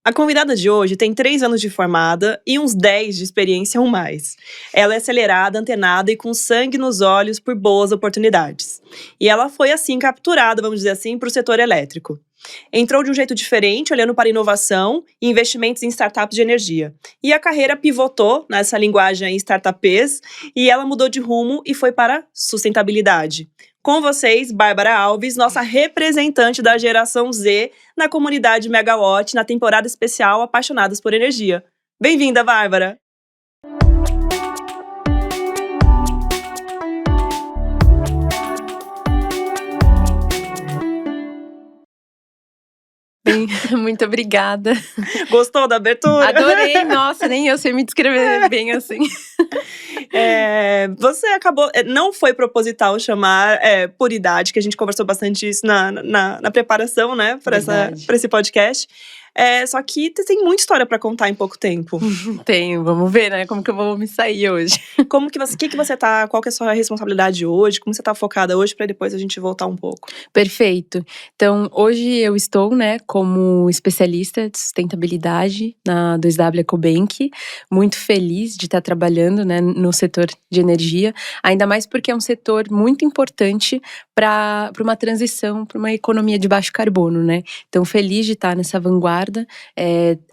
A convidada de hoje tem 3 anos de formada e uns 10 de experiência ou mais. Ela é acelerada, antenada e com sangue nos olhos por boas oportunidades. E ela foi assim capturada, vamos dizer assim, para o setor elétrico. Entrou de um jeito diferente, olhando para inovação e investimentos em startups de energia. E a carreira pivotou nessa linguagem startupês e ela mudou de rumo e foi para sustentabilidade. Com vocês, Bárbara Alves, nossa representante da geração Z na comunidade Megawatt na temporada especial Apaixonadas por Energia. Bem-vinda, Bárbara! Muito obrigada. Gostou da abertura? Adorei, nossa, nem eu sei me descrever bem assim. Você acabou, não foi proposital chamar por idade, que a gente conversou bastante isso na preparação, né, para esse podcast. Só que tem muita história para contar em pouco tempo. Tenho, vamos ver, né, como que eu vou me sair hoje. Qual que você tá, qual que é a sua responsabilidade hoje, como você tá focada hoje, para depois a gente voltar um pouco. Perfeito. Então, hoje eu estou, né, como especialista de sustentabilidade na 2W Ecobank, muito feliz de estar trabalhando, né, no setor de energia, ainda mais porque é um setor muito importante para uma transição, para uma economia de baixo carbono, né. Então, feliz de estar nessa vanguarda,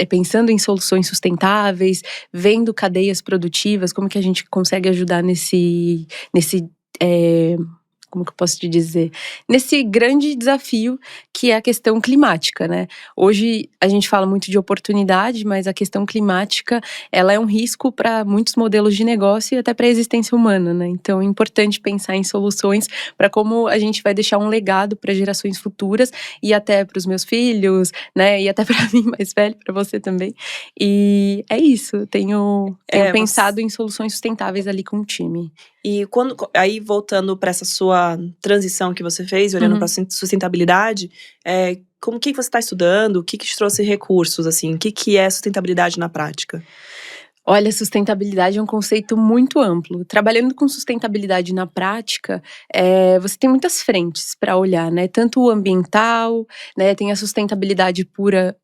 pensando em soluções sustentáveis, vendo cadeias produtivas, como que a gente consegue ajudar nesse como que eu posso te dizer? Nesse grande desafio que é a questão climática, né? Hoje a gente fala muito de oportunidade, mas a questão climática, ela é um risco para muitos modelos de negócio e até para a existência humana, né? Então é importante pensar em soluções para como a gente vai deixar um legado para gerações futuras e até para os meus filhos, né? E até para mim mais velho, para você também. E é isso, tenho pensado em soluções sustentáveis ali com o time. E aí, voltando para essa sua transição que você fez, olhando para a sustentabilidade, o que você está estudando? O que te trouxe recursos, assim? O que é sustentabilidade na prática? Olha, sustentabilidade é um conceito muito amplo. Trabalhando com sustentabilidade na prática, você tem muitas frentes para olhar, né? Tanto o ambiental, né? Tem a sustentabilidade pura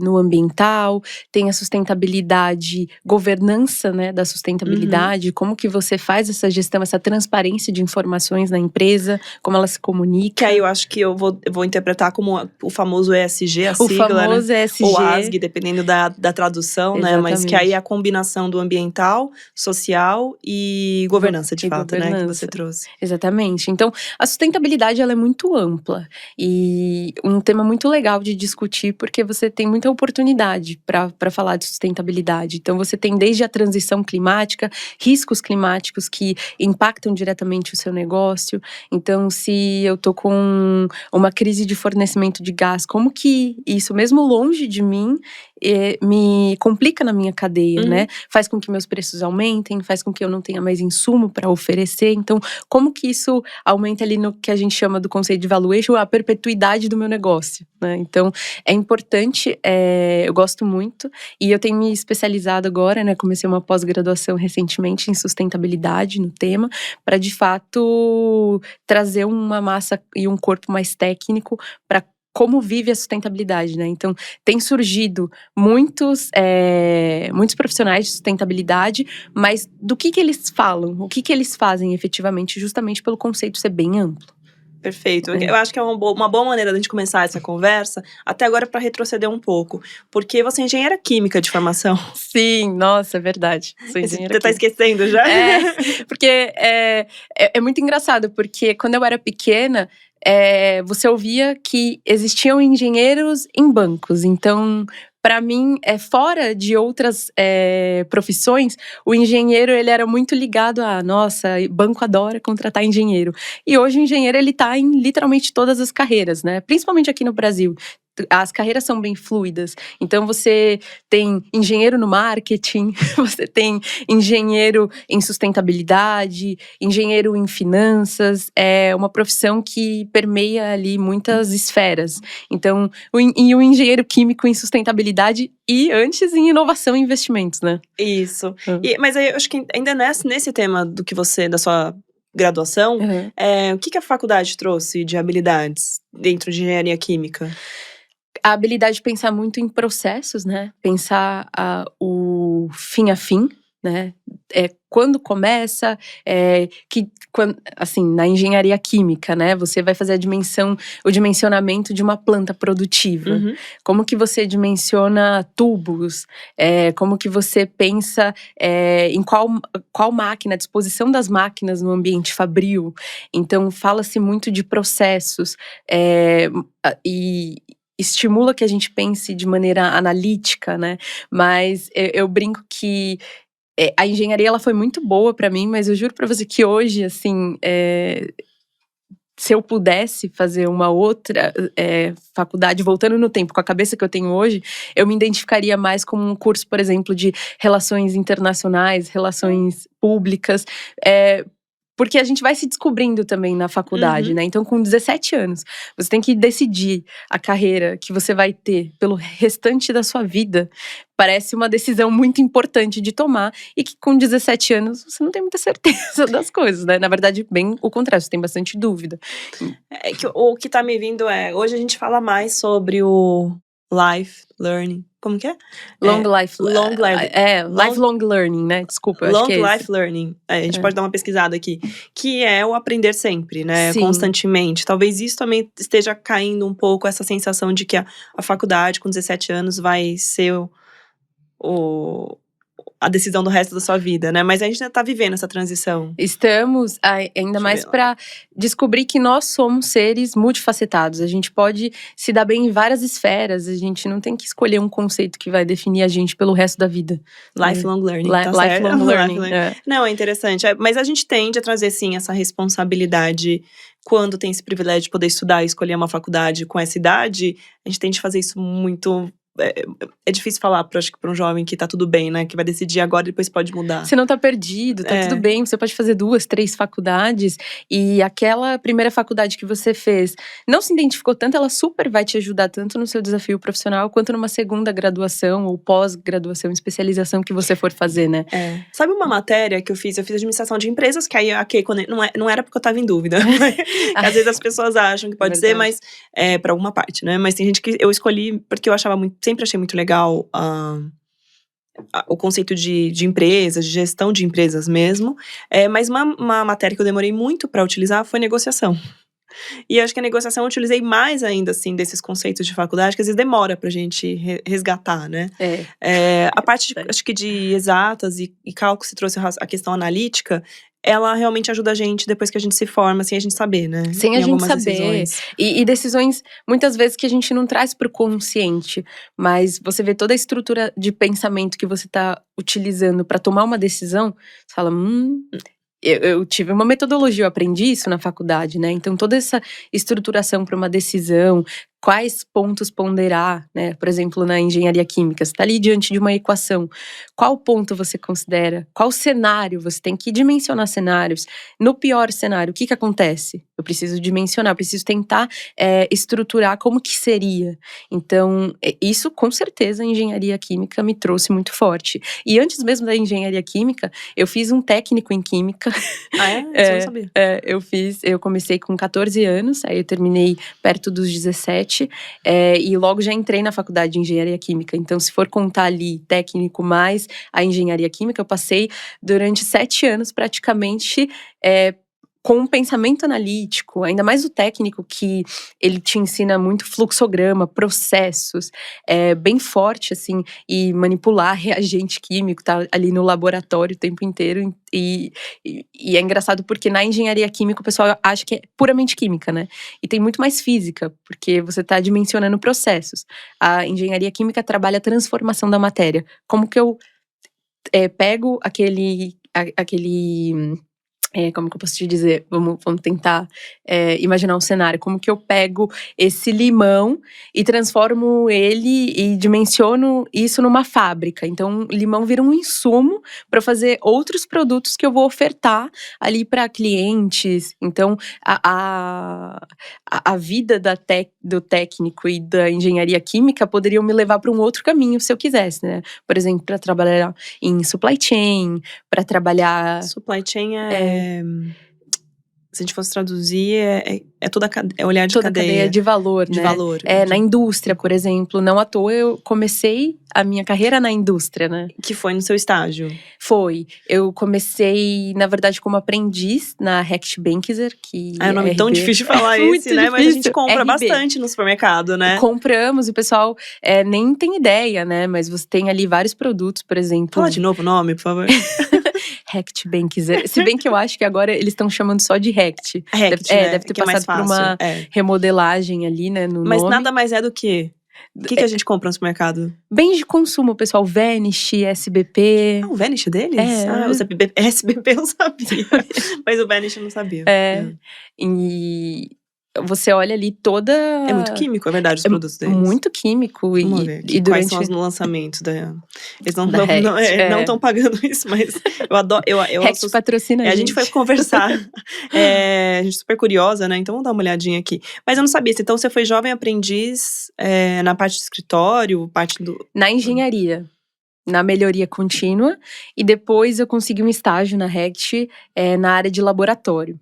no ambiental, tem a sustentabilidade, governança, né? Da sustentabilidade, como que você faz essa gestão, essa transparência de informações na empresa, como ela se comunica. Que aí eu acho que eu vou interpretar como o famoso ESG, a sigla, o famoso, né? ESG. Ou ASG, dependendo da tradução, exatamente, né? Mas que aí é a combinação do ambiental, social e governança, de fato, governança, né, que você trouxe. Exatamente. Então, a sustentabilidade, ela é muito ampla e um tema muito legal de discutir, porque você tem muita oportunidade para falar de sustentabilidade. Então, você tem desde a transição climática, riscos climáticos que impactam diretamente o seu negócio. Então, se eu tô com uma crise de fornecimento de gás, como que isso, mesmo longe de mim, me complica na minha cadeia, né? Faz com que meus preços aumentem, faz com que eu não tenha mais insumo para oferecer. Então, como que isso aumenta ali no que a gente chama do conceito de valuation, a perpetuidade do meu negócio, né? Então, é importante, eu gosto muito e eu tenho me especializado agora, né? Comecei uma pós-graduação recentemente em sustentabilidade no tema, para de fato trazer uma massa e um corpo mais técnico para como vive a sustentabilidade, né? Então, tem surgido muitos profissionais de sustentabilidade, mas do que eles falam, o que eles fazem efetivamente, justamente pelo conceito ser bem amplo. Perfeito. Eu acho que é uma boa maneira da gente começar essa conversa, até agora para retroceder um pouco, porque você é engenheira química de formação. Sim, nossa, é verdade. Sou engenheira Você tá esquecendo já? Porque é muito engraçado, porque quando eu era pequena, você ouvia que existiam engenheiros em bancos. Então, para mim, fora de outras profissões, o engenheiro ele era muito ligado a, nossa, banco adora contratar engenheiro. E hoje o engenheiro ele tá em literalmente todas as carreiras, né? Principalmente aqui no Brasil. As carreiras são bem fluidas. Então, você tem engenheiro no marketing, você tem engenheiro em sustentabilidade, engenheiro em finanças. É uma profissão que permeia ali muitas esferas. Então, o engenheiro químico em sustentabilidade e antes em inovação e investimentos, né? Isso. Mas aí, eu acho que ainda nesse tema da sua graduação, o que a faculdade trouxe de habilidades dentro de engenharia química? A habilidade de pensar muito em processos, né? Pensar o fim a fim, né? Quando começa, assim, na engenharia química, né? Você vai fazer o dimensionamento de uma planta produtiva. Uhum. Como que você dimensiona tubos? Como que você pensa em qual máquina, a disposição das máquinas no ambiente fabril? Então, fala-se muito de processos e estimula que a gente pense de maneira analítica, né? Mas eu brinco que a engenharia ela foi muito boa para mim, mas eu juro para você que hoje, assim, se eu pudesse fazer uma outra faculdade, voltando no tempo, com a cabeça que eu tenho hoje, eu me identificaria mais como um curso, por exemplo, de relações internacionais, relações públicas, porque a gente vai se descobrindo também na faculdade, né? Então, com 17 anos, você tem que decidir a carreira que você vai ter pelo restante da sua vida. Parece uma decisão muito importante de tomar e que com 17 anos você não tem muita certeza das coisas, né? Na verdade, bem o contrário, você tem bastante dúvida. O que tá me vindo hoje a gente fala mais sobre o life learning. Como que é? Lifelong learning, né? Desculpa, eu acho que é Long life learning. A gente pode dar uma pesquisada aqui. Que é o aprender sempre, né? Sim. Constantemente. Talvez isso também esteja caindo um pouco, essa sensação de que a faculdade, com 17 anos, vai ser a decisão do resto da sua vida, né? Mas a gente ainda tá vivendo essa transição. Estamos, ainda mais para descobrir que nós somos seres multifacetados. A gente pode se dar bem em várias esferas. A gente não tem que escolher um conceito que vai definir a gente pelo resto da vida. Lifelong learning, tá certo? Lifelong learning. Não, é interessante. Mas a gente tende a trazer, sim, essa responsabilidade. Quando tem esse privilégio de poder estudar e escolher uma faculdade com essa idade, a gente tende a fazer isso muito. É difícil falar, acho que para um jovem que tá tudo bem, né? Que vai decidir agora e depois pode mudar. Você não tá perdido, tá tudo bem. Você pode fazer 2, 3 faculdades. E aquela primeira faculdade que você fez não se identificou tanto, ela super vai te ajudar tanto no seu desafio profissional, quanto numa segunda graduação ou pós-graduação, especialização que você for fazer, né? Sabe uma matéria que eu fiz? Eu fiz administração de empresas, que aí, quando não era porque eu tava em dúvida. Às vezes as pessoas acham que pode ser, mas pra alguma parte, né? Mas tem gente que eu escolhi porque eu achava sempre achei muito legal o conceito de empresas, de gestão de empresas mesmo. Mas uma matéria que eu demorei muito para utilizar foi negociação. E acho que a negociação eu utilizei mais ainda, assim, desses conceitos de faculdade, que às vezes demora pra gente resgatar, né? A parte, acho que de exatas e cálculo, se trouxe a questão analítica, ela realmente ajuda a gente, depois que a gente se forma, sem a gente saber, né? Sem a gente saber. Decisões. E decisões, muitas vezes, que a gente não traz pro consciente. Mas você vê toda a estrutura de pensamento que você tá utilizando pra tomar uma decisão, você fala, Eu tive uma metodologia, eu aprendi isso na faculdade, né? Então, toda essa estruturação para uma decisão, quais pontos ponderar, né? Por exemplo, na engenharia química, você está ali diante de uma equação. Qual ponto você considera? Qual cenário? Você tem que dimensionar cenários. No pior cenário, o que acontece? Eu preciso dimensionar, eu preciso tentar estruturar como que seria. Então, isso com certeza a engenharia química me trouxe muito forte. E antes mesmo da engenharia química, eu fiz um técnico em química. Ah, é? Isso eu não sabia. Eu comecei com 14 anos, aí eu terminei perto dos 17. E logo já entrei na faculdade de engenharia química. Então, se for contar ali técnico mais a engenharia química, eu passei durante 7 anos praticamente com um pensamento analítico, ainda mais o técnico, que ele te ensina muito fluxograma, processos, bem forte, assim, e manipular reagente químico, tá ali no laboratório o tempo inteiro. E é engraçado porque na engenharia química o pessoal acha que é puramente química, né? E tem muito mais física, porque você tá dimensionando processos. A engenharia química trabalha a transformação da matéria. Como que eu pego aquele como que eu posso te dizer? Vamos tentar imaginar um cenário. Como que eu pego esse limão e transformo ele e dimensiono isso numa fábrica? Então, o limão vira um insumo para fazer outros produtos que eu vou ofertar ali para clientes. Então, a vida do técnico e da engenharia química poderiam me levar para um outro caminho, se eu quisesse, né? Por exemplo, para trabalhar em supply chain, para trabalhar… Supply chain se a gente fosse traduzir, é toda é olhar de Toda a cadeia. cadeia de valor, de né? valor. Na indústria, por exemplo. Não à toa eu comecei a minha carreira na indústria, né? Que foi no seu estágio. Foi. Eu comecei, na verdade, como aprendiz na Hecht Benckiser, que É um nome tão difícil de falar muito esse, né? Mas a gente difícil. compra RB. bastante no supermercado, né? Compramos e o pessoal nem tem ideia, né? Mas você tem ali vários produtos, por exemplo. Fala de novo o nome, por favor. Hecht Benckiser. Se bem que eu acho que agora eles estão chamando só de Hecht. Hecht, né? Deve ter que passado por uma remodelagem ali, né, no Mas nome. nada mais é do que… O que a gente compra no supermercado? Bens de consumo, pessoal. Vanish, SBP. O Vanish deles? O SBP eu sabia. Mas o Vanish eu não sabia. E você olha ali toda… É muito químico, é verdade, os produtos deles. Muito químico. Vamos ver aqui, quais são os lançamentos Eles não estão pagando isso, mas eu adoro… Hecht patrocina a gente foi conversar. A gente é super curiosa, né? Então vamos dar uma olhadinha aqui. Mas eu não sabia. Então você foi jovem aprendiz na parte de escritório, parte do… Na engenharia. Na melhoria contínua. E depois eu consegui um estágio na Hecht na área de laboratório.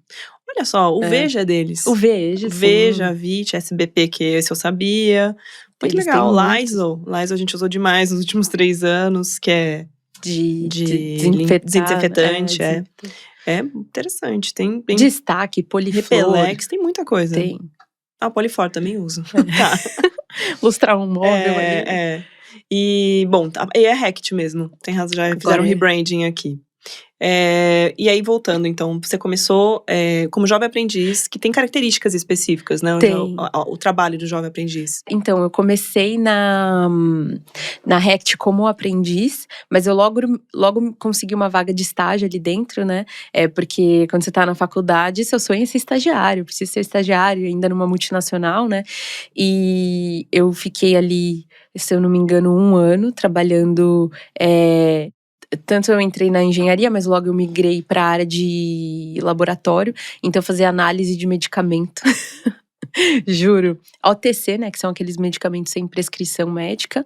Olha só, o Veja é deles. O Veja, Veja, Vit, SBP, que esse eu sabia. Muito legal. Lysol a gente usou demais nos últimos 3 anos, que é de desinfetante. É interessante. Tem Destaque, Poliflor. Repelex, tem muita coisa. Tem. Polifor também uso. Tá. Lustrar um móvel ali. E, bom, e é Hecht mesmo. Tem razão, já fizeram um rebranding aqui. E aí, voltando, então, você começou como jovem aprendiz, que tem características específicas, né? Tem. O trabalho do jovem aprendiz. Então, eu comecei na Hecht como aprendiz, mas eu logo consegui uma vaga de estágio ali dentro, né? Porque quando você tá na faculdade, seu sonho é ser estagiário, preciso ser estagiário, ainda numa multinacional, né? E eu fiquei ali, se eu não me engano, 1 ano trabalhando… Tanto eu entrei na engenharia, mas logo eu migrei para a área de laboratório. Então, eu fazia análise de medicamento. Juro. OTC, né? Que são aqueles medicamentos sem prescrição médica.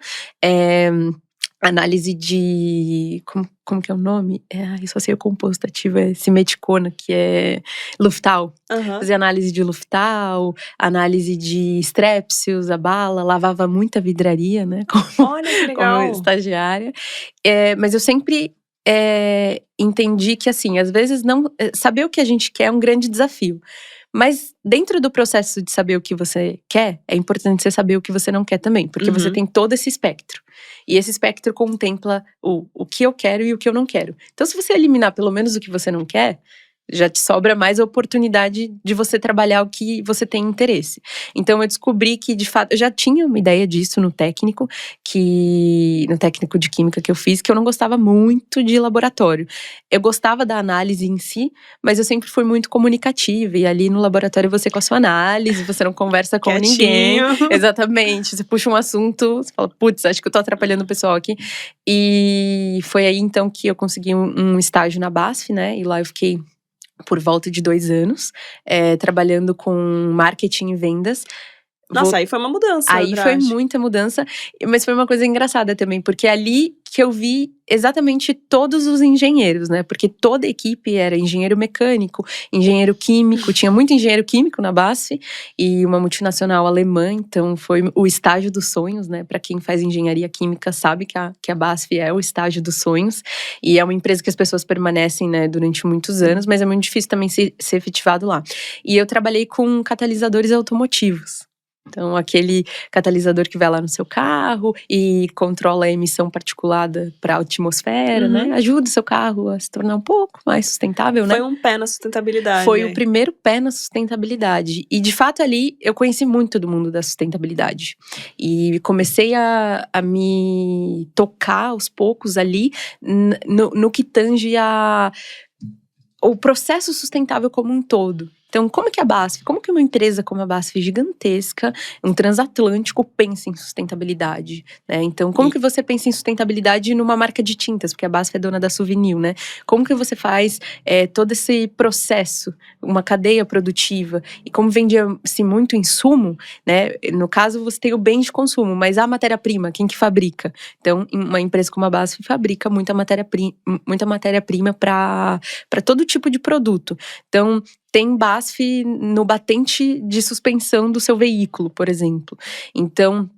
Análise de… Como que é o nome? Eu só sei o composto ativo, simeticona, que é Luftal. Fazia análise de Luftal, análise de Strepsils, a bala, lavava muita vidraria, né? Olha que legal! Como estagiária. Mas eu sempre entendi que, assim, às vezes saber o que a gente quer é um grande desafio. Mas dentro do processo de saber o que você quer, é importante você saber o que você não quer também. Porque você tem todo esse espectro. E esse espectro contempla o que eu quero e o que eu não quero. Então, se você eliminar pelo menos o que você não quer, já te sobra mais a oportunidade de você trabalhar o que você tem interesse. Então, eu descobri que, de fato, eu já tinha uma ideia disso no técnico de química que eu fiz, que eu não gostava muito de laboratório. Eu gostava da análise em si, mas eu sempre fui muito comunicativa. E ali no laboratório você com a sua análise, você não conversa com ninguém. Exatamente. Você puxa um assunto, você fala, putz, acho que eu tô atrapalhando o pessoal aqui. E foi aí, então, que eu consegui um estágio na BASF, né? E lá eu fiquei por volta de 2 anos, trabalhando com marketing e vendas. Nossa, aí foi uma mudança. Aí foi muita mudança, mas foi uma coisa engraçada também, porque ali que eu vi exatamente todos os engenheiros, né? Porque toda a equipe era engenheiro mecânico, engenheiro químico, tinha muito engenheiro químico na BASF e uma multinacional alemã, então foi o estágio dos sonhos, né? Para quem faz engenharia química sabe que a BASF é o estágio dos sonhos e é uma empresa que as pessoas permanecem, né, durante muitos anos, mas é muito difícil também ser efetivado lá. E eu trabalhei com catalisadores automotivos. Então, aquele catalisador que vai lá no seu carro e controla a emissão particulada para a atmosfera, né? Ajuda o seu carro a se tornar um pouco mais sustentável, né? Foi um pé na sustentabilidade. Foi o primeiro pé na sustentabilidade. E, de fato, ali eu conheci muito do mundo da sustentabilidade. E comecei a me tocar aos poucos ali no que tange o processo sustentável como um todo. Então, como que uma empresa como a BASF gigantesca, um transatlântico, pensa em sustentabilidade, né? Então, como que você pensa em sustentabilidade numa marca de tintas? Porque a BASF é dona da Souvenir, né? Como que você faz todo esse processo, uma cadeia produtiva? E como vendia-se muito insumo, né? No caso, você tem o bem de consumo, mas a matéria-prima, quem que fabrica? Então, uma empresa como a BASF fabrica muita matéria-prima para todo tipo de produto. Então, tem BASF no batente de suspensão do seu veículo, por exemplo. Então,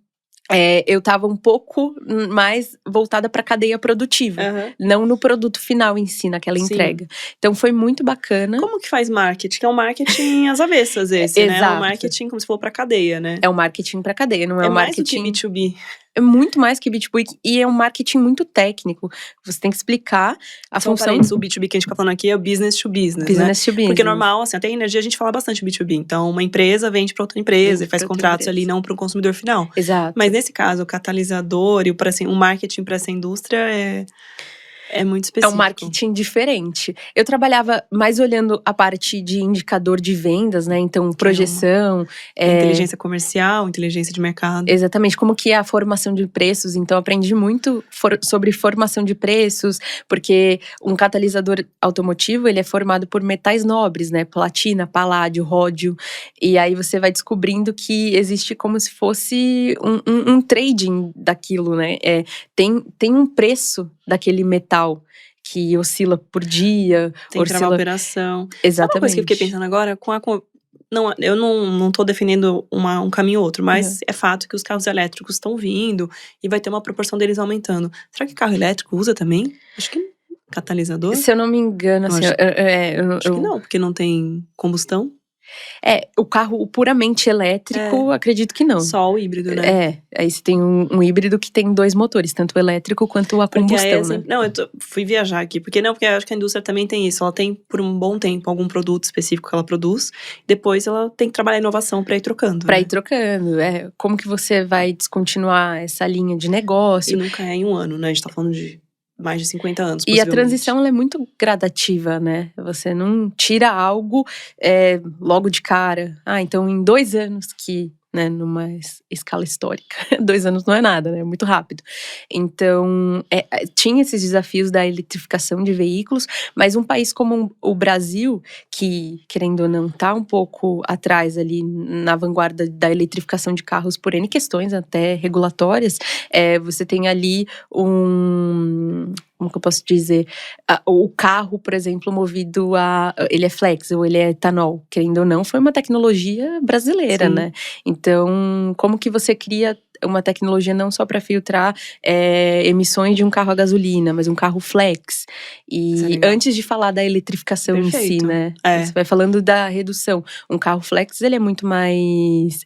eu estava um pouco mais voltada para a cadeia produtiva, não no produto final em si, naquela entrega. Então foi muito bacana. Como que faz marketing? É um marketing às avessas esse, né? É um marketing, como se for para cadeia, né? É um marketing para cadeia, não é um marketing… mais do que B2B. É muito mais que B2B e é um marketing muito técnico. Você tem que explicar a função… O B2B que a gente tá falando aqui é o business to business, business to business. Porque normal, assim, até em energia a gente fala bastante B2B. Então, uma empresa vende para outra empresa e faz contratos ali, não para o consumidor final. Exato. Mas nesse caso, o catalisador e o marketing para essa indústria é muito específico. É um marketing diferente. Eu trabalhava mais olhando a parte de indicador de vendas, né? Então, projeção… inteligência comercial, inteligência de mercado. Exatamente, como que é a formação de preços. Então, aprendi muito sobre formação de preços, porque um catalisador automotivo, ele é formado por metais nobres, né? Platina, paládio, ródio. E aí, você vai descobrindo que existe como se fosse um trading daquilo, né? Tem um preço daquele metal que oscila por dia. Tem que travar a operação. Exatamente. Sabe uma coisa que eu fiquei pensando agora? Eu não tô defendendo um caminho ou outro, mas é fato que os carros elétricos estão vindo e vai ter uma proporção deles aumentando. Será que carro elétrico usa também? Acho que catalisador. Se eu não me engano, assim… Acho que não, porque não tem combustão. O carro puramente elétrico, acredito que não. Só o híbrido, né? Aí você tem um híbrido que tem 2 motores, tanto o elétrico quanto a combustão, né? Não, fui viajar aqui. Porque eu acho que a indústria também tem isso. Ela tem, por um bom tempo, algum produto específico que ela produz. Depois, ela tem que trabalhar a inovação para ir trocando. Para ir trocando. Como que você vai descontinuar essa linha de negócio? E nunca é em um ano, né? A gente tá falando de mais de 50 anos, E a transição, ela é muito gradativa, né? Você não tira algo logo de cara. Então em 2 anos que… né, numa escala histórica. 2 anos não é nada, né? É muito rápido. Então, tinha esses desafios da eletrificação de veículos, mas um país como o Brasil, que, querendo ou não, tá um pouco atrás ali na vanguarda da eletrificação de carros por N questões até regulatórias, você tem ali como que eu posso dizer? O carro, por exemplo, movido ele é flex ou ele é etanol, querendo ou não, foi uma tecnologia brasileira, né? Então, como que você cria uma tecnologia não só para filtrar emissões de um carro a gasolina, mas um carro flex. E antes de falar da eletrificação em si, né? Você vai falando da redução. Um carro flex, ele é muito mais…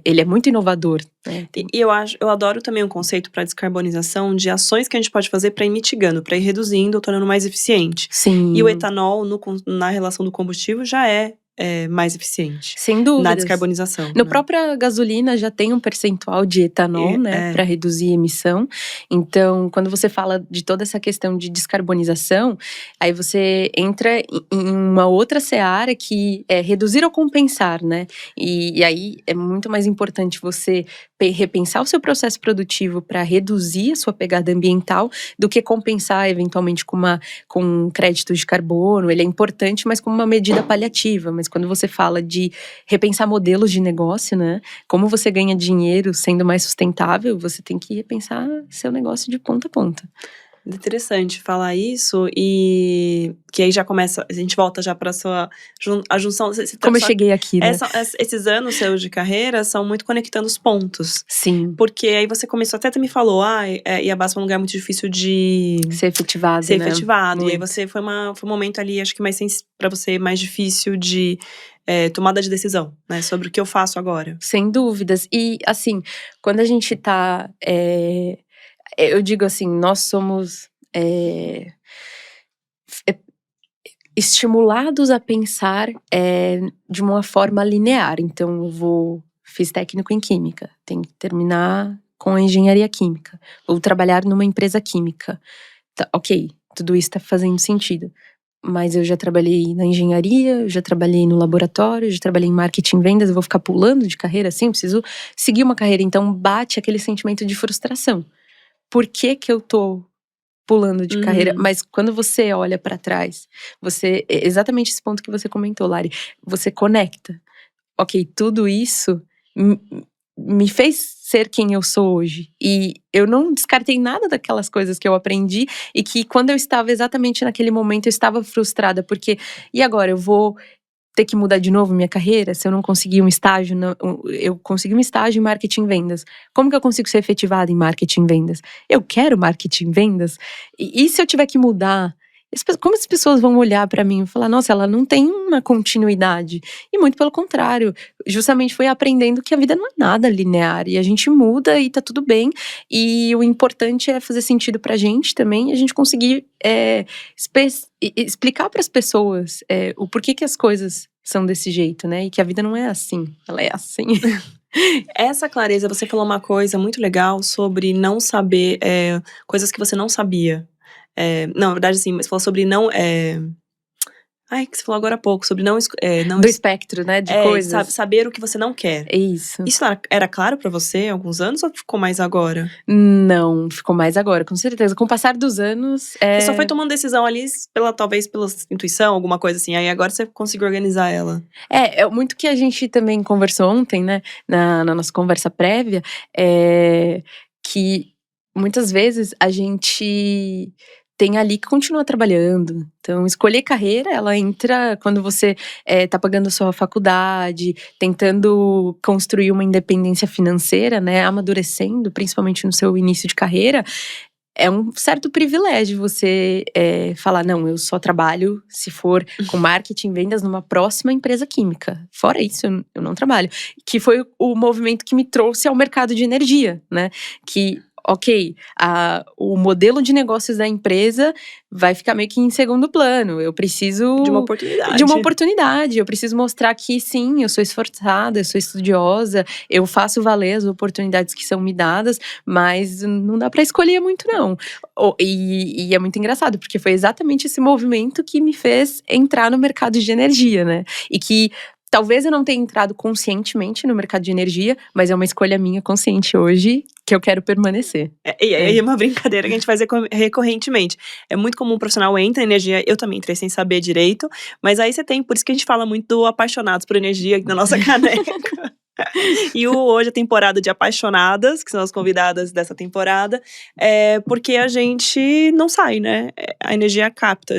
ele é muito inovador. Né? E eu adoro também o conceito para descarbonização de ações que a gente pode fazer para ir mitigando, para ir reduzindo ou tornando mais eficiente. Sim. E o etanol, na relação do combustível, já é mais eficiente. Sem dúvida. Na descarbonização. No própria gasolina já tem um percentual de etanol, né? Para reduzir a emissão. Então, quando você fala de toda essa questão de descarbonização, aí você entra em uma outra seara que é reduzir ou compensar, né? E aí é muito mais importante você repensar o seu processo produtivo para reduzir a sua pegada ambiental do que compensar eventualmente com créditos de carbono. Ele é importante, mas como uma medida paliativa. Mas quando você fala de repensar modelos de negócio, né? Como você ganha dinheiro sendo mais sustentável, você tem que repensar seu negócio de ponta a ponta. Interessante falar isso e que aí já começa, a gente volta já para a junção. Como eu cheguei aqui, né? Esses anos seus de carreira são muito conectando os pontos. Sim. Porque aí você começou, até me falou, e a BASF é um lugar muito difícil de… ser efetivado, né? efetivado. E aí você foi um momento ali, acho que para você mais difícil de… tomada de decisão, né? Sobre o que eu faço agora. Sem dúvidas. E assim, quando a gente tá… eu digo assim, nós somos estimulados a pensar de uma forma linear. Então, fiz técnico em química, tenho que terminar com a engenharia química. Vou trabalhar numa empresa química. Tá, ok, tudo isso está fazendo sentido. Mas eu já trabalhei na engenharia, eu já trabalhei no laboratório, eu já trabalhei em marketing e vendas, eu vou ficar pulando de carreira assim? Eu preciso seguir uma carreira. Então, bate aquele sentimento de frustração. Por que eu tô pulando de carreira? Mas quando você olha para trás, exatamente esse ponto que você comentou, Lari, você conecta. Ok, tudo isso me fez ser quem eu sou hoje. E eu não descartei nada daquelas coisas que eu aprendi e que quando eu estava exatamente naquele momento eu estava frustrada, porque e agora eu vou ter que mudar de novo minha carreira, se eu não conseguir um estágio, eu consegui um estágio em marketing e vendas. Como que eu consigo ser efetivada em marketing e vendas? Eu quero marketing e vendas? E se eu tiver que mudar? Como as pessoas vão olhar para mim e falar, nossa, ela não tem uma continuidade. E muito pelo contrário, justamente foi aprendendo que a vida não é nada linear. E a gente muda e tá tudo bem. E o importante é fazer sentido pra gente também. E a gente conseguir explicar para as pessoas o porquê que as coisas são desse jeito, né? E que a vida não é assim, ela é assim. Essa clareza, você falou uma coisa muito legal sobre não saber coisas que você não sabia. Não, na verdade, sim, mas falou sobre não. Que você falou agora há pouco, sobre não. Do espectro, né? De coisas. Saber o que você não quer. É isso. Isso era claro pra você há alguns anos ou ficou mais agora? Não, ficou mais agora, com certeza. Com o passar dos anos. Você só foi tomando decisão ali, talvez pela intuição, alguma coisa assim. Aí agora você conseguiu organizar ela. É muito que a gente também conversou ontem, né? Na nossa conversa prévia. Que muitas vezes a gente tem ali que continuar trabalhando. Então, escolher carreira, ela entra quando você tá pagando a sua faculdade, tentando construir uma independência financeira, né? Amadurecendo, principalmente no seu início de carreira. É um certo privilégio você falar, não, eu só trabalho se for com marketing e vendas numa próxima empresa química. Fora isso, eu não trabalho. Que foi o movimento que me trouxe ao mercado de energia, né? Que ok, o modelo de negócios da empresa vai ficar meio que em segundo plano. Eu preciso de uma oportunidade. De uma oportunidade. Eu preciso mostrar que sim, eu sou esforçada, eu sou estudiosa, eu faço valer as oportunidades que são me dadas, mas não dá pra escolher muito, não. E é muito engraçado, porque foi exatamente esse movimento que me fez entrar no mercado de energia, né? E que talvez eu não tenha entrado conscientemente no mercado de energia, mas é uma escolha minha consciente hoje que eu quero permanecer. É uma brincadeira que a gente faz recorrentemente. É muito comum um profissional entra em energia, eu também entrei sem saber direito, mas aí você tem, por isso que a gente fala muito do Apaixonados por Energia na nossa caneca. E hoje a temporada de Apaixonadas, que são as convidadas dessa temporada, porque a gente não sai, né? A energia capta.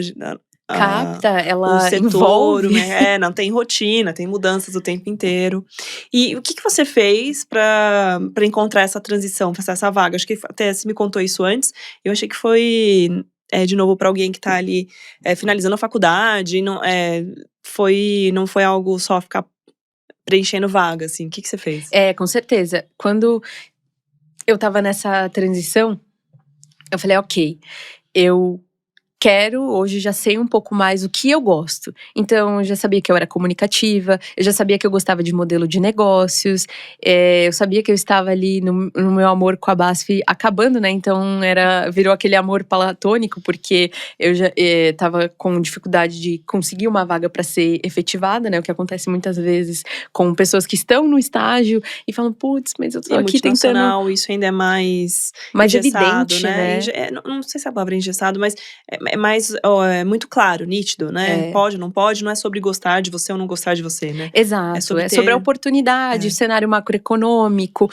Capta, ela o setor, envolve. né? Não tem rotina, tem mudanças o tempo inteiro. E o que você fez pra encontrar essa transição, pra essa vaga? Acho que até você me contou isso antes. Eu achei que foi, de novo, pra alguém que tá ali finalizando a faculdade. Não foi algo só ficar preenchendo vaga, assim. O que você fez? Com certeza. Quando eu tava nessa transição, eu falei, ok, eu hoje já sei um pouco mais o que eu gosto. Então, eu já sabia que eu era comunicativa, eu já sabia que eu gostava de modelo de negócios, eu sabia que eu estava ali no meu amor com a BASF acabando, né? Então, virou aquele amor platônico, porque eu já estava com dificuldade de conseguir uma vaga para ser efetivada, né? O que acontece muitas vezes com pessoas que estão no estágio e falam, putz, mas eu tô aqui tentando… Isso ainda é mais evidente, né? Não sei se a palavra é engessado, mas é mais muito claro, nítido, né? Pode, não pode, não é sobre gostar de você ou não gostar de você, né? Exato, é sobre a oportunidade, o cenário macroeconômico,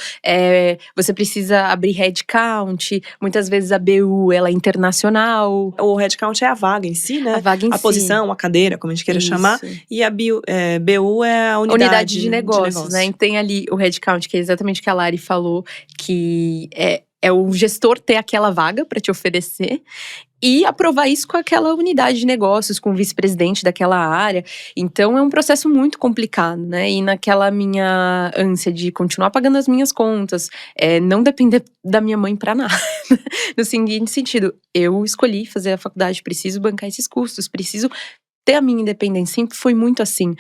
você precisa abrir headcount, muitas vezes a BU, ela é internacional. O headcount é a vaga em si, né? A vaga em si. A posição, a cadeira, como a gente queira chamar. E a BU é a unidade de negócios, né? E tem ali o headcount, que é exatamente o que a Lari falou, que é o gestor ter aquela vaga para te oferecer e aprovar isso com aquela unidade de negócios, com o vice-presidente daquela área. Então, é um processo muito complicado, né? E naquela minha ânsia de continuar pagando as minhas contas, não depender da minha mãe para nada. No seguinte sentido, eu escolhi fazer a faculdade, preciso bancar esses custos, preciso ter a minha independência. Sempre foi muito assim.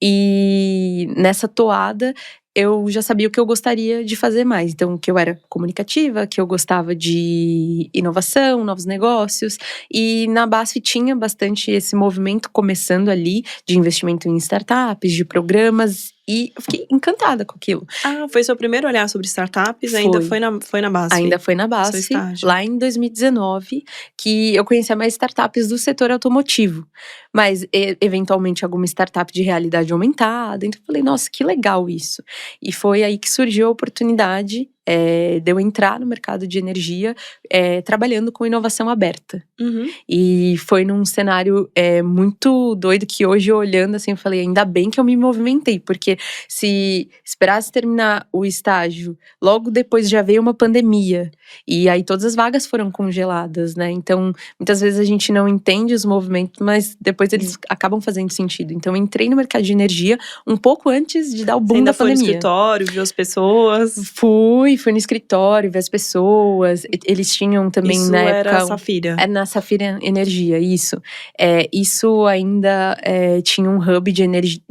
E nessa toada, eu já sabia o que eu gostaria de fazer mais. Então, que eu era comunicativa, que eu gostava de inovação, novos negócios. E na BASF tinha bastante esse movimento começando ali, de investimento em startups, de programas. E eu fiquei encantada com aquilo. Foi seu primeiro olhar sobre startups? Ainda foi na BASF? Ainda foi na BASF, lá em 2019, que eu conhecia mais startups do setor automotivo. Mas, eventualmente, alguma startup de realidade aumentada. Então, eu falei, nossa, que legal isso. E foi aí que surgiu a oportunidade de eu entrar no mercado de energia trabalhando com inovação aberta. E foi num cenário muito doido que hoje, olhando assim, eu falei, ainda bem que eu me movimentei, porque se esperasse terminar o estágio, logo depois já veio uma pandemia, e aí todas as vagas foram congeladas, né? Então, muitas vezes a gente não entende os movimentos, mas depois eles acabam fazendo sentido. Então, eu entrei no mercado de energia um pouco antes de dar o boom da pandemia. Você ainda foi no escritório, viu as pessoas? Fui no escritório, ver as pessoas. Eles tinham também, isso na era época… Safira. É na Safira Energia, isso. Isso ainda tinha um hub de energia,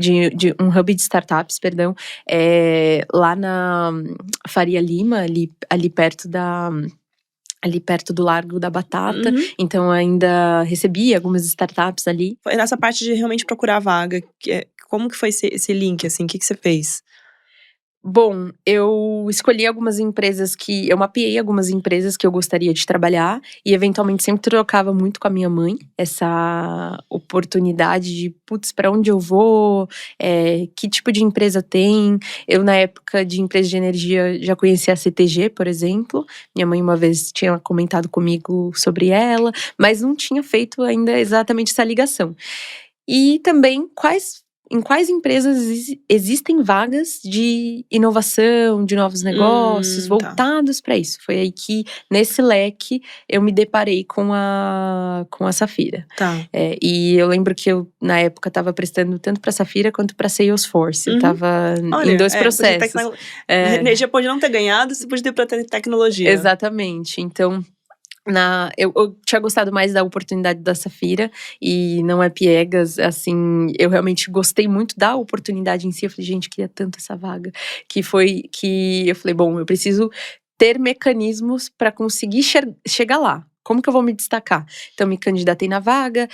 um hub de startups, perdão, lá na Faria Lima, ali perto do Largo da Batata. Então, ainda recebi algumas startups ali. Foi nessa parte de realmente procurar vaga. Como que foi esse link, assim? O que você fez? Bom, eu escolhi algumas empresas eu mapeei algumas empresas que eu gostaria de trabalhar e eventualmente sempre trocava muito com a minha mãe essa oportunidade de, putz, para onde eu vou, que tipo de empresa tem. Eu, na época de empresa de energia, já conhecia a CTG, por exemplo. Minha mãe uma vez tinha comentado comigo sobre ela, mas não tinha feito ainda exatamente essa ligação. E também em quais empresas existem vagas de inovação, de novos negócios, voltados para isso. Foi aí que, nesse leque, eu me deparei com a Safira. Tá. E eu lembro que eu, na época, estava prestando tanto para Safira quanto para Salesforce. Eu estava em dois processos. Energia pode não ter ganhado, você podia ter para ter tecnologia. Exatamente. Então… Eu tinha gostado mais da oportunidade da Safira e não é piegas, assim, eu realmente gostei muito da oportunidade em si. Eu falei, gente, queria tanto essa vaga, que foi que eu falei, bom, eu preciso ter mecanismos para conseguir chegar lá. Como que eu vou me destacar? Então, me candidatei na vaga,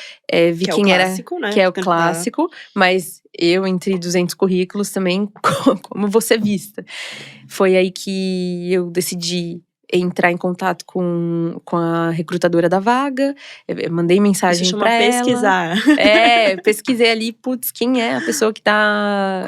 vi que quem é o clássico, era, né? Que é o clássico, mas eu, entre 200 currículos também, como vou ser vista. Foi aí que eu decidi entrar em contato com a recrutadora da vaga, eu mandei mensagem para ela. Pesquisar. Pesquisei ali, putz, quem é a pessoa que tá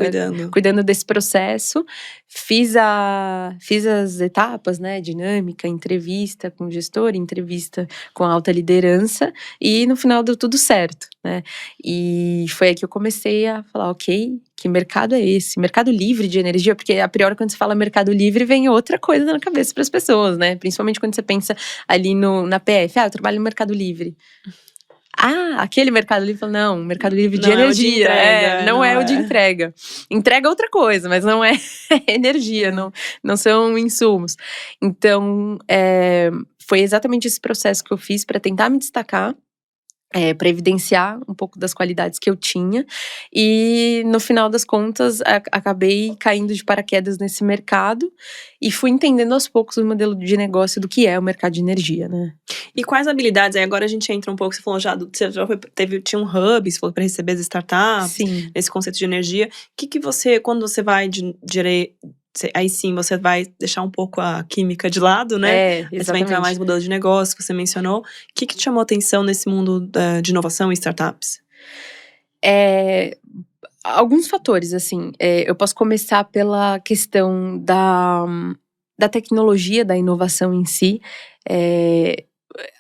cuidando desse processo. Fiz as etapas, né, dinâmica, entrevista com o gestor, entrevista com a alta liderança, e no final deu tudo certo, né. E foi aí que eu comecei a falar, ok, que mercado é esse? Mercado livre de energia? Porque a priori, quando você fala mercado livre, vem outra coisa na cabeça para as pessoas, né? Principalmente quando você pensa ali na PF, eu trabalho no mercado livre. Aquele mercado livre, não, mercado livre de energia. Não é o de entrega. Entrega é outra coisa, mas não é energia, não são insumos. Então, foi exatamente esse processo que eu fiz para tentar me destacar, para evidenciar um pouco das qualidades que eu tinha, e no final das contas acabei caindo de paraquedas nesse mercado e fui entendendo aos poucos o modelo de negócio do que é o mercado de energia, né? E quais habilidades? Aí agora a gente entra um pouco, você falou tinha um hub, você falou para receber as startups, Sim. Nesse conceito de energia. O que você, quando você vai aí sim, você vai deixar um pouco a química de lado, né? Exatamente. Você vai entrar mais no modelo de negócio, que você mencionou. O que te chamou a atenção nesse mundo de inovação e startups? Alguns fatores, assim. Eu posso começar pela questão da tecnologia, da inovação em si.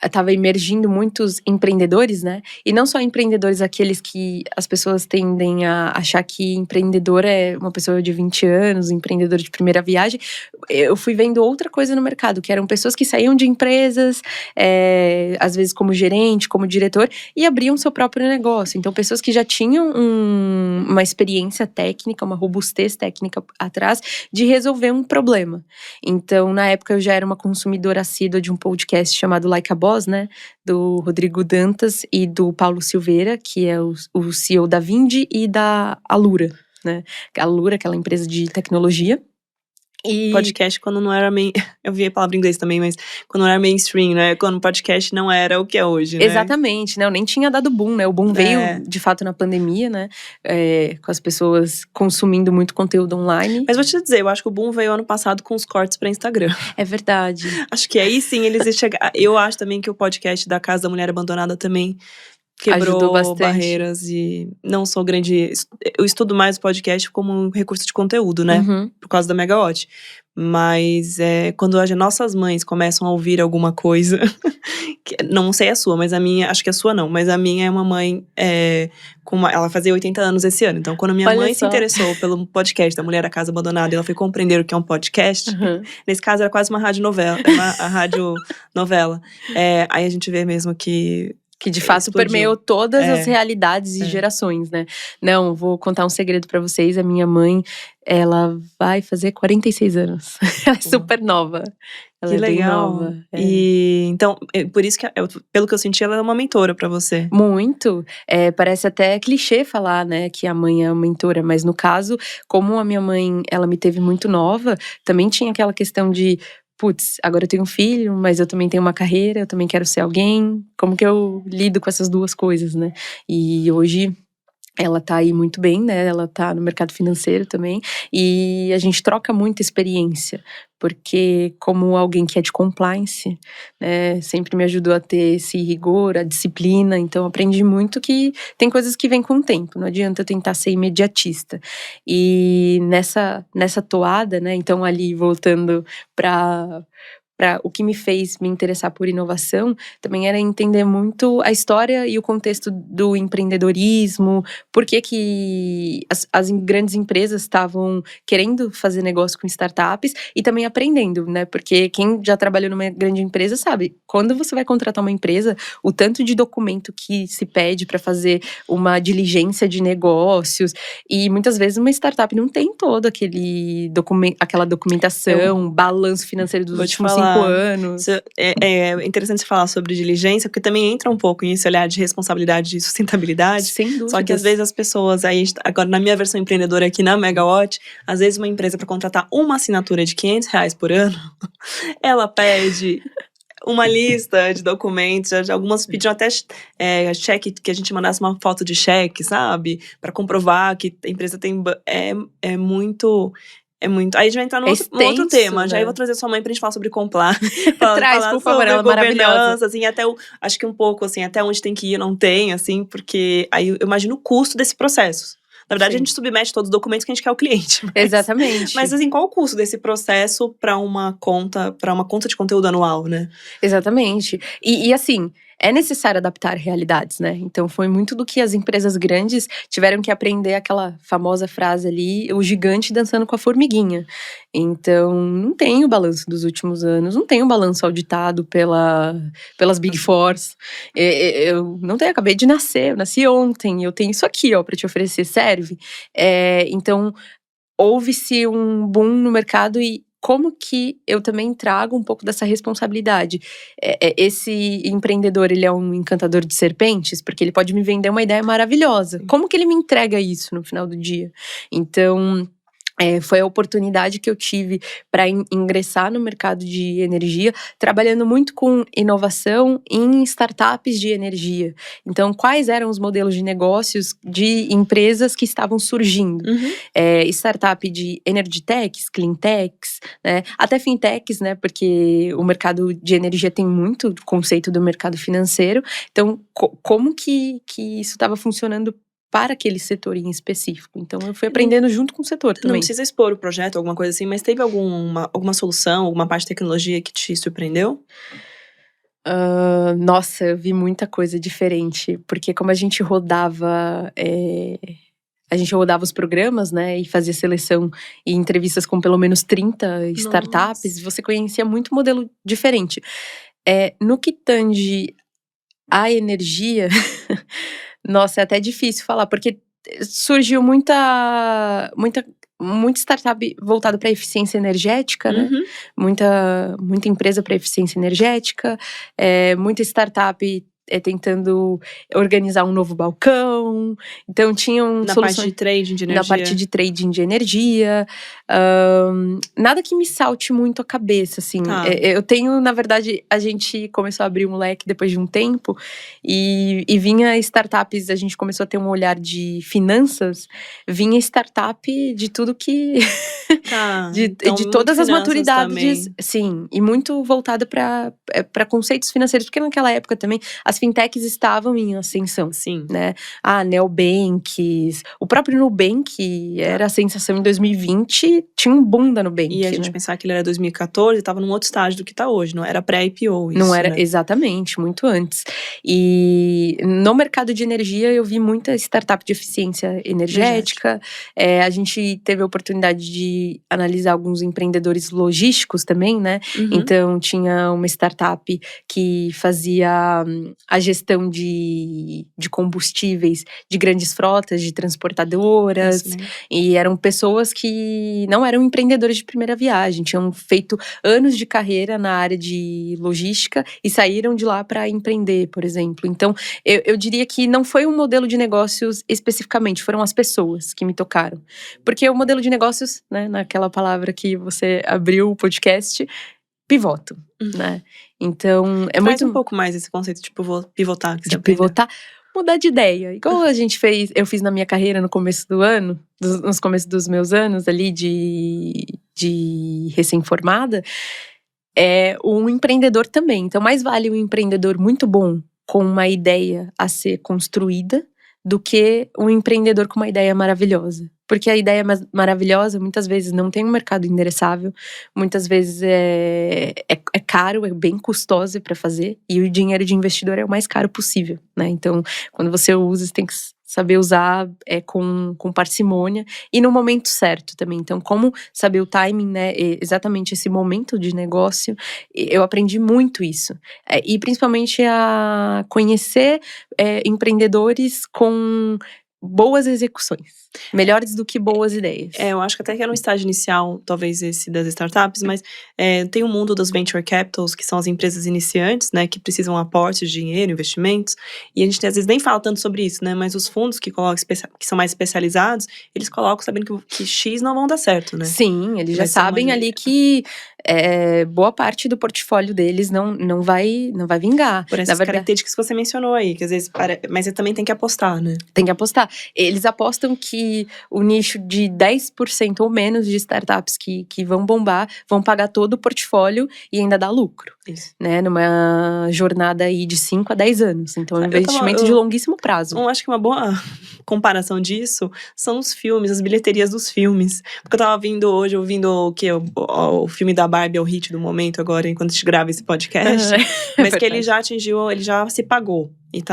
Estava emergindo muitos empreendedores, né? E não só empreendedores, aqueles que as pessoas tendem a achar que empreendedor é uma pessoa de 20 anos, empreendedor de primeira viagem. Eu fui vendo outra coisa no mercado, que eram pessoas que saíam de empresas, às vezes como gerente, como diretor, e abriam seu próprio negócio. Então, pessoas que já tinham uma experiência técnica, uma robustez técnica atrás, de resolver um problema. Então, na época, eu já era uma consumidora assídua de um podcast chamado Like a Boss, né, do Rodrigo Dantas e do Paulo Silveira, que é o CEO da Vindi e da Alura, né? A Alura, aquela empresa de tecnologia. E podcast, quando não era eu vi a palavra em inglês também, mas quando não era mainstream, né? Quando o podcast não era o que é hoje, né? Exatamente, né? Eu nem tinha dado boom, né? O boom veio, de fato, na pandemia, né? Com as pessoas consumindo muito conteúdo online. Mas vou te dizer, eu acho que o boom veio ano passado com os cortes para Instagram. É verdade. Acho que aí sim eles chegaram. Eu acho também que o podcast da Casa da Mulher Abandonada também quebrou Ajudou bastante. barreiras e não sou grande. Eu estudo mais o podcast como um recurso de conteúdo, né? Uhum. Por causa da Megawatt. Mas quando as nossas mães começam a ouvir alguma coisa, não sei a sua, mas a minha, acho que a sua não, mas a minha é uma mãe ela fazia 80 anos esse ano. Então, quando minha Olha mãe se só. interessou pelo podcast da Mulher da Casa Abandonada, e ela foi compreender o que é um podcast. Uhum. Nesse caso, era quase uma radionovela. A radionovela. Aí a gente vê mesmo que de fato explodiu. permeou todas as realidades e gerações, né? Não, vou contar um segredo pra vocês. A minha mãe, ela vai fazer 46 anos. Ela é super nova. Ela Que é bem legal. nova. E então, por isso que, pelo que eu senti, ela é uma mentora pra você. Muito. Parece até clichê falar, né, que a mãe é uma mentora, mas no caso, como a minha mãe, ela me teve muito nova, também tinha aquela questão de, putz, agora eu tenho um filho, mas eu também tenho uma carreira, eu também quero ser alguém. Como que eu lido com essas duas coisas, né? E hoje ela tá aí muito bem, né? Ela tá no mercado financeiro também. E a gente troca muita experiência. Porque como alguém que é de compliance, né? Sempre me ajudou a ter esse rigor, a disciplina. Então aprendi muito que tem coisas que vêm com o tempo. Não adianta eu tentar ser imediatista. E nessa toada, né? Então ali voltando para o que me fez me interessar por inovação, também era entender muito a história e o contexto do empreendedorismo, por que as grandes empresas estavam querendo fazer negócio com startups e também aprendendo, né? Porque quem já trabalhou numa grande empresa sabe, quando você vai contratar uma empresa, o tanto de documento que se pede para fazer uma diligência de negócios, e muitas vezes uma startup não tem todo aquela documentação, balanço financeiro dos últimos 5 anos. É interessante você falar sobre diligência, porque também entra um pouco nesse olhar de responsabilidade e sustentabilidade. Sem dúvida. Só que às vezes as pessoas, agora na minha versão empreendedora aqui na Megawatt, às vezes uma empresa para contratar uma assinatura de R$500 por ano, ela pede uma lista de documentos, algumas pediam até cheque, que a gente mandasse uma foto de cheque, sabe? Para comprovar que a empresa tem. É muito. Aí a gente vai entrar num outro tema. Né? Já eu vou trazer sua mãe pra gente falar sobre comprar. Traz, por favor, ela é maravilhosa. Assim, acho que um pouco, assim, até onde tem que ir, não tem, assim, porque aí eu imagino o custo desse processo. Na verdade, a gente submete todos os documentos que a gente quer ao cliente. Exatamente. Mas, assim, qual o custo desse processo para uma conta de conteúdo anual, né? Exatamente. E assim, é necessário adaptar realidades, né? Então, foi muito do que as empresas grandes tiveram que aprender aquela famosa frase ali, o gigante dançando com a formiguinha. Então, não tem o balanço dos últimos anos, não tem o balanço auditado pelas Big Fours. Eu não tenho, acabei de nascer, eu nasci ontem, eu tenho isso aqui, ó, para te oferecer, serve? Então, houve-se um boom no mercado e como que eu também trago um pouco dessa responsabilidade? Esse empreendedor, ele é um encantador de serpentes? Porque ele pode me vender uma ideia maravilhosa. Como que ele me entrega isso no final do dia? Então, foi a oportunidade que eu tive para ingressar no mercado de energia, trabalhando muito com inovação em startups de energia. Então, quais eram os modelos de negócios de empresas que estavam surgindo? Startup de energy techs, clean techs, né? Até fintechs, né? Porque o mercado de energia tem muito conceito do mercado financeiro. Então, como que isso estava funcionando para aquele setor em específico. Então, eu fui aprendendo junto com o setor também. Não precisa expor o projeto, alguma coisa assim, mas teve alguma solução, alguma parte de tecnologia que te surpreendeu? Nossa, eu vi muita coisa diferente. Porque como a gente rodava os programas, né, e fazia seleção e entrevistas com pelo menos 30 startups, você conhecia muito modelo diferente. No que tange a energia, nossa, é até difícil falar, porque surgiu muita startup voltada para eficiência energética, né? Muita empresa para eficiência energética, muita startup tentando organizar um novo balcão. Então, tinham soluções parte de trading de energia. Na parte de trading de energia. Nada que me salte muito a cabeça, assim. Eu tenho, na verdade, a gente começou a abrir um leque depois de um tempo e vinha startups, a gente começou a ter um olhar de finanças, vinha startup de tudo que… então, de todas as maturidades. Também. Sim, e muito voltada para conceitos financeiros, porque naquela época também as fintechs estavam em ascensão. Sim. Né? Neobanks, o próprio Nubank era a sensação em 2020, tinha um boom da Nubank. E a gente pensar que ele era 2014, estava num outro estágio do que está hoje, não era pré-IPO isso, Não era, né? exatamente, muito antes. E no mercado de energia eu vi muita startup de eficiência energética. A gente teve a oportunidade de analisar alguns empreendedores logísticos também, né? Então tinha uma startup que fazia a gestão de combustíveis de grandes frotas, de transportadoras. E eram pessoas que não eram empreendedores de primeira viagem, tinham feito anos de carreira na área de logística e saíram de lá para empreender, por exemplo. Então, eu diria que não foi um modelo de negócios especificamente, foram as pessoas que me tocaram. Porque o modelo de negócios, né, naquela palavra que você abriu o podcast, pivoto, né? Então, Traz um pouco mais esse conceito de pivotar. Que de pivotar, mudar de ideia. Igual eu fiz na minha carreira no começo do ano, nos começos dos meus anos ali de recém-formada, um empreendedor também. Então, mais vale um empreendedor muito bom com uma ideia a ser construída do que um empreendedor com uma ideia maravilhosa. Porque a ideia maravilhosa, muitas vezes, não tem um mercado endereçável, muitas vezes é caro, é bem custosa para fazer, e o dinheiro de investidor é o mais caro possível, né? Então, quando você usa, você tem que saber usar com parcimônia e no momento certo também. Então, como saber o timing, né? Exatamente esse momento de negócio, eu aprendi muito isso. E principalmente a conhecer empreendedores com boas execuções, melhores do que boas ideias. Eu acho que até que era um estágio inicial, talvez esse das startups, mas tem o mundo dos venture capitals, que são as empresas iniciantes, né, que precisam de aporte de dinheiro, investimentos, e a gente às vezes nem fala tanto sobre isso, né, mas os fundos que colocam, que são mais especializados, eles colocam sabendo que X não vão dar certo, né? Sim, eles já sabem ali que boa parte do portfólio deles não vai vingar. Por essas características que você mencionou aí, que às vezes mas você também tem que apostar, né? Tem que apostar. Eles apostam que o nicho de 10% ou menos de startups que vão bombar, vão pagar todo o portfólio e ainda dar lucro. Isso. Né? Numa jornada aí de 5 a 10 anos. Então é um investimento de longuíssimo prazo. Eu acho que uma boa comparação disso são os filmes, as bilheterias dos filmes. Porque eu tava ouvindo o filme da Barbie é o hit do momento agora, enquanto a gente grava esse podcast. Mas que ele já atingiu, ele já se pagou. E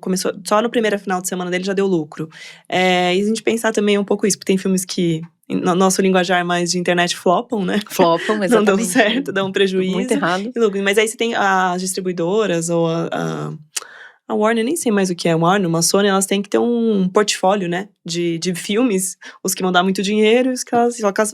começou, só no primeiro final de semana dele já deu lucro. E a gente pensar também um pouco isso, porque tem filmes que, no nosso linguajar mais de internet, flopam, né? Flopam, exatamente. Não dão certo, dão um prejuízo. Muito errado. Mas aí você tem as distribuidoras ou a Warner, nem sei mais o que é Warner, uma Sony, elas têm que ter um portfólio, né, de filmes, os que vão dar muito dinheiro,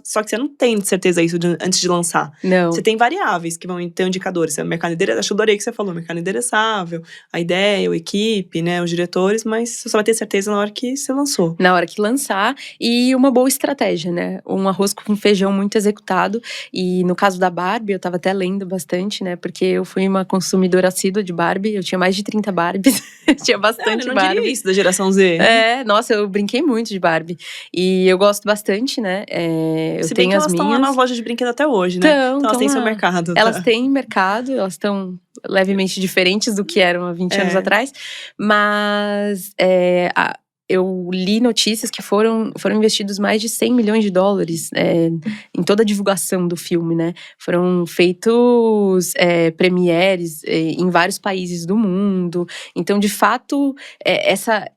só que você não tem certeza isso antes de lançar. Não. Você tem variáveis que vão ter indicadores, o mercado endereçável, acho que eu adorei que você falou, mercado endereçável, a ideia, a equipe, né, os diretores, mas você só vai ter certeza na hora que você lançou. Na hora que lançar, e uma boa estratégia, né, um arroz com feijão muito executado, e no caso da Barbie, eu tava até lendo bastante, né, porque eu fui uma consumidora assídua de Barbie, eu tinha mais de 30 Barbies, tinha bastante eu não Barbie. diria isso da geração Z. Nossa, eu brinquei muito de Barbie. E eu gosto bastante, né? Eu Se bem tenho que as elas minhas. estão lá nas lojas de brinquedo até hoje, né? Então elas têm seu mercado. Elas têm mercado, elas estão levemente diferentes do que eram há 20 anos atrás. Mas eu li notícias que foram investidos mais de 100 milhões de dólares em toda a divulgação do filme, né? Foram feitos premieres em vários países do mundo. Então, de fato,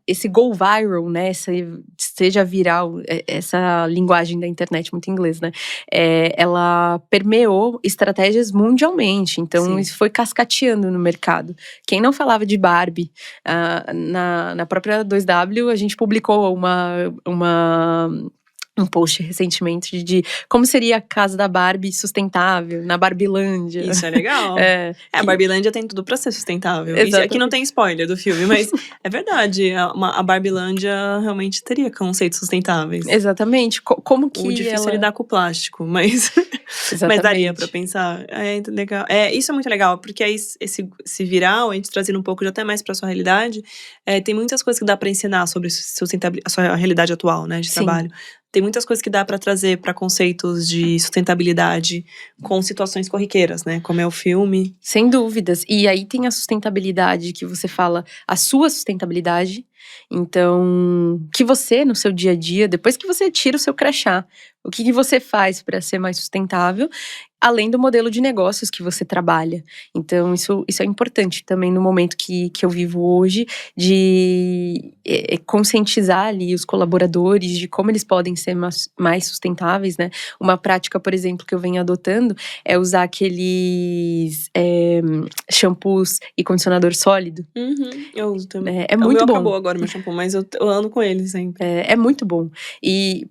esse go viral, né? Seja viral, essa linguagem da internet muito inglesa, né? Ela permeou estratégias mundialmente. Então, isso foi cascateando no mercado. Quem não falava de Barbie na própria 2W, a gente publicou um post recentemente de como seria a casa da Barbie sustentável, na Barbilândia. Isso é legal. A Barbilândia tem tudo pra ser sustentável. E aqui não tem spoiler do filme, mas é verdade. A Barbilândia realmente teria conceitos sustentáveis. Exatamente. Como que o difícil é lidar com o plástico, mas daria pra pensar. Legal. Isso é muito legal, porque aí esse viral, a gente trazendo um pouco já até mais pra sua realidade, tem muitas coisas que dá pra ensinar sobre a sua realidade atual, né, de trabalho. tem muitas coisas que dá para trazer para conceitos de sustentabilidade com situações corriqueiras, né? Como é o filme. Sem dúvidas. E aí tem a sustentabilidade que você fala, a sua sustentabilidade. Então, que você, no seu dia a dia, depois que você tira o seu crachá, o que você faz para ser mais sustentável, além do modelo de negócios que você trabalha. Então, isso é importante também no momento que eu vivo hoje, de conscientizar ali os colaboradores de como eles podem ser mais sustentáveis, né? Uma prática, por exemplo, que eu venho adotando é usar aqueles shampoos e condicionador sólido. Eu uso também. É o muito meu bom. acabou agora, meu shampoo, mas eu ando com ele sempre. É muito bom. E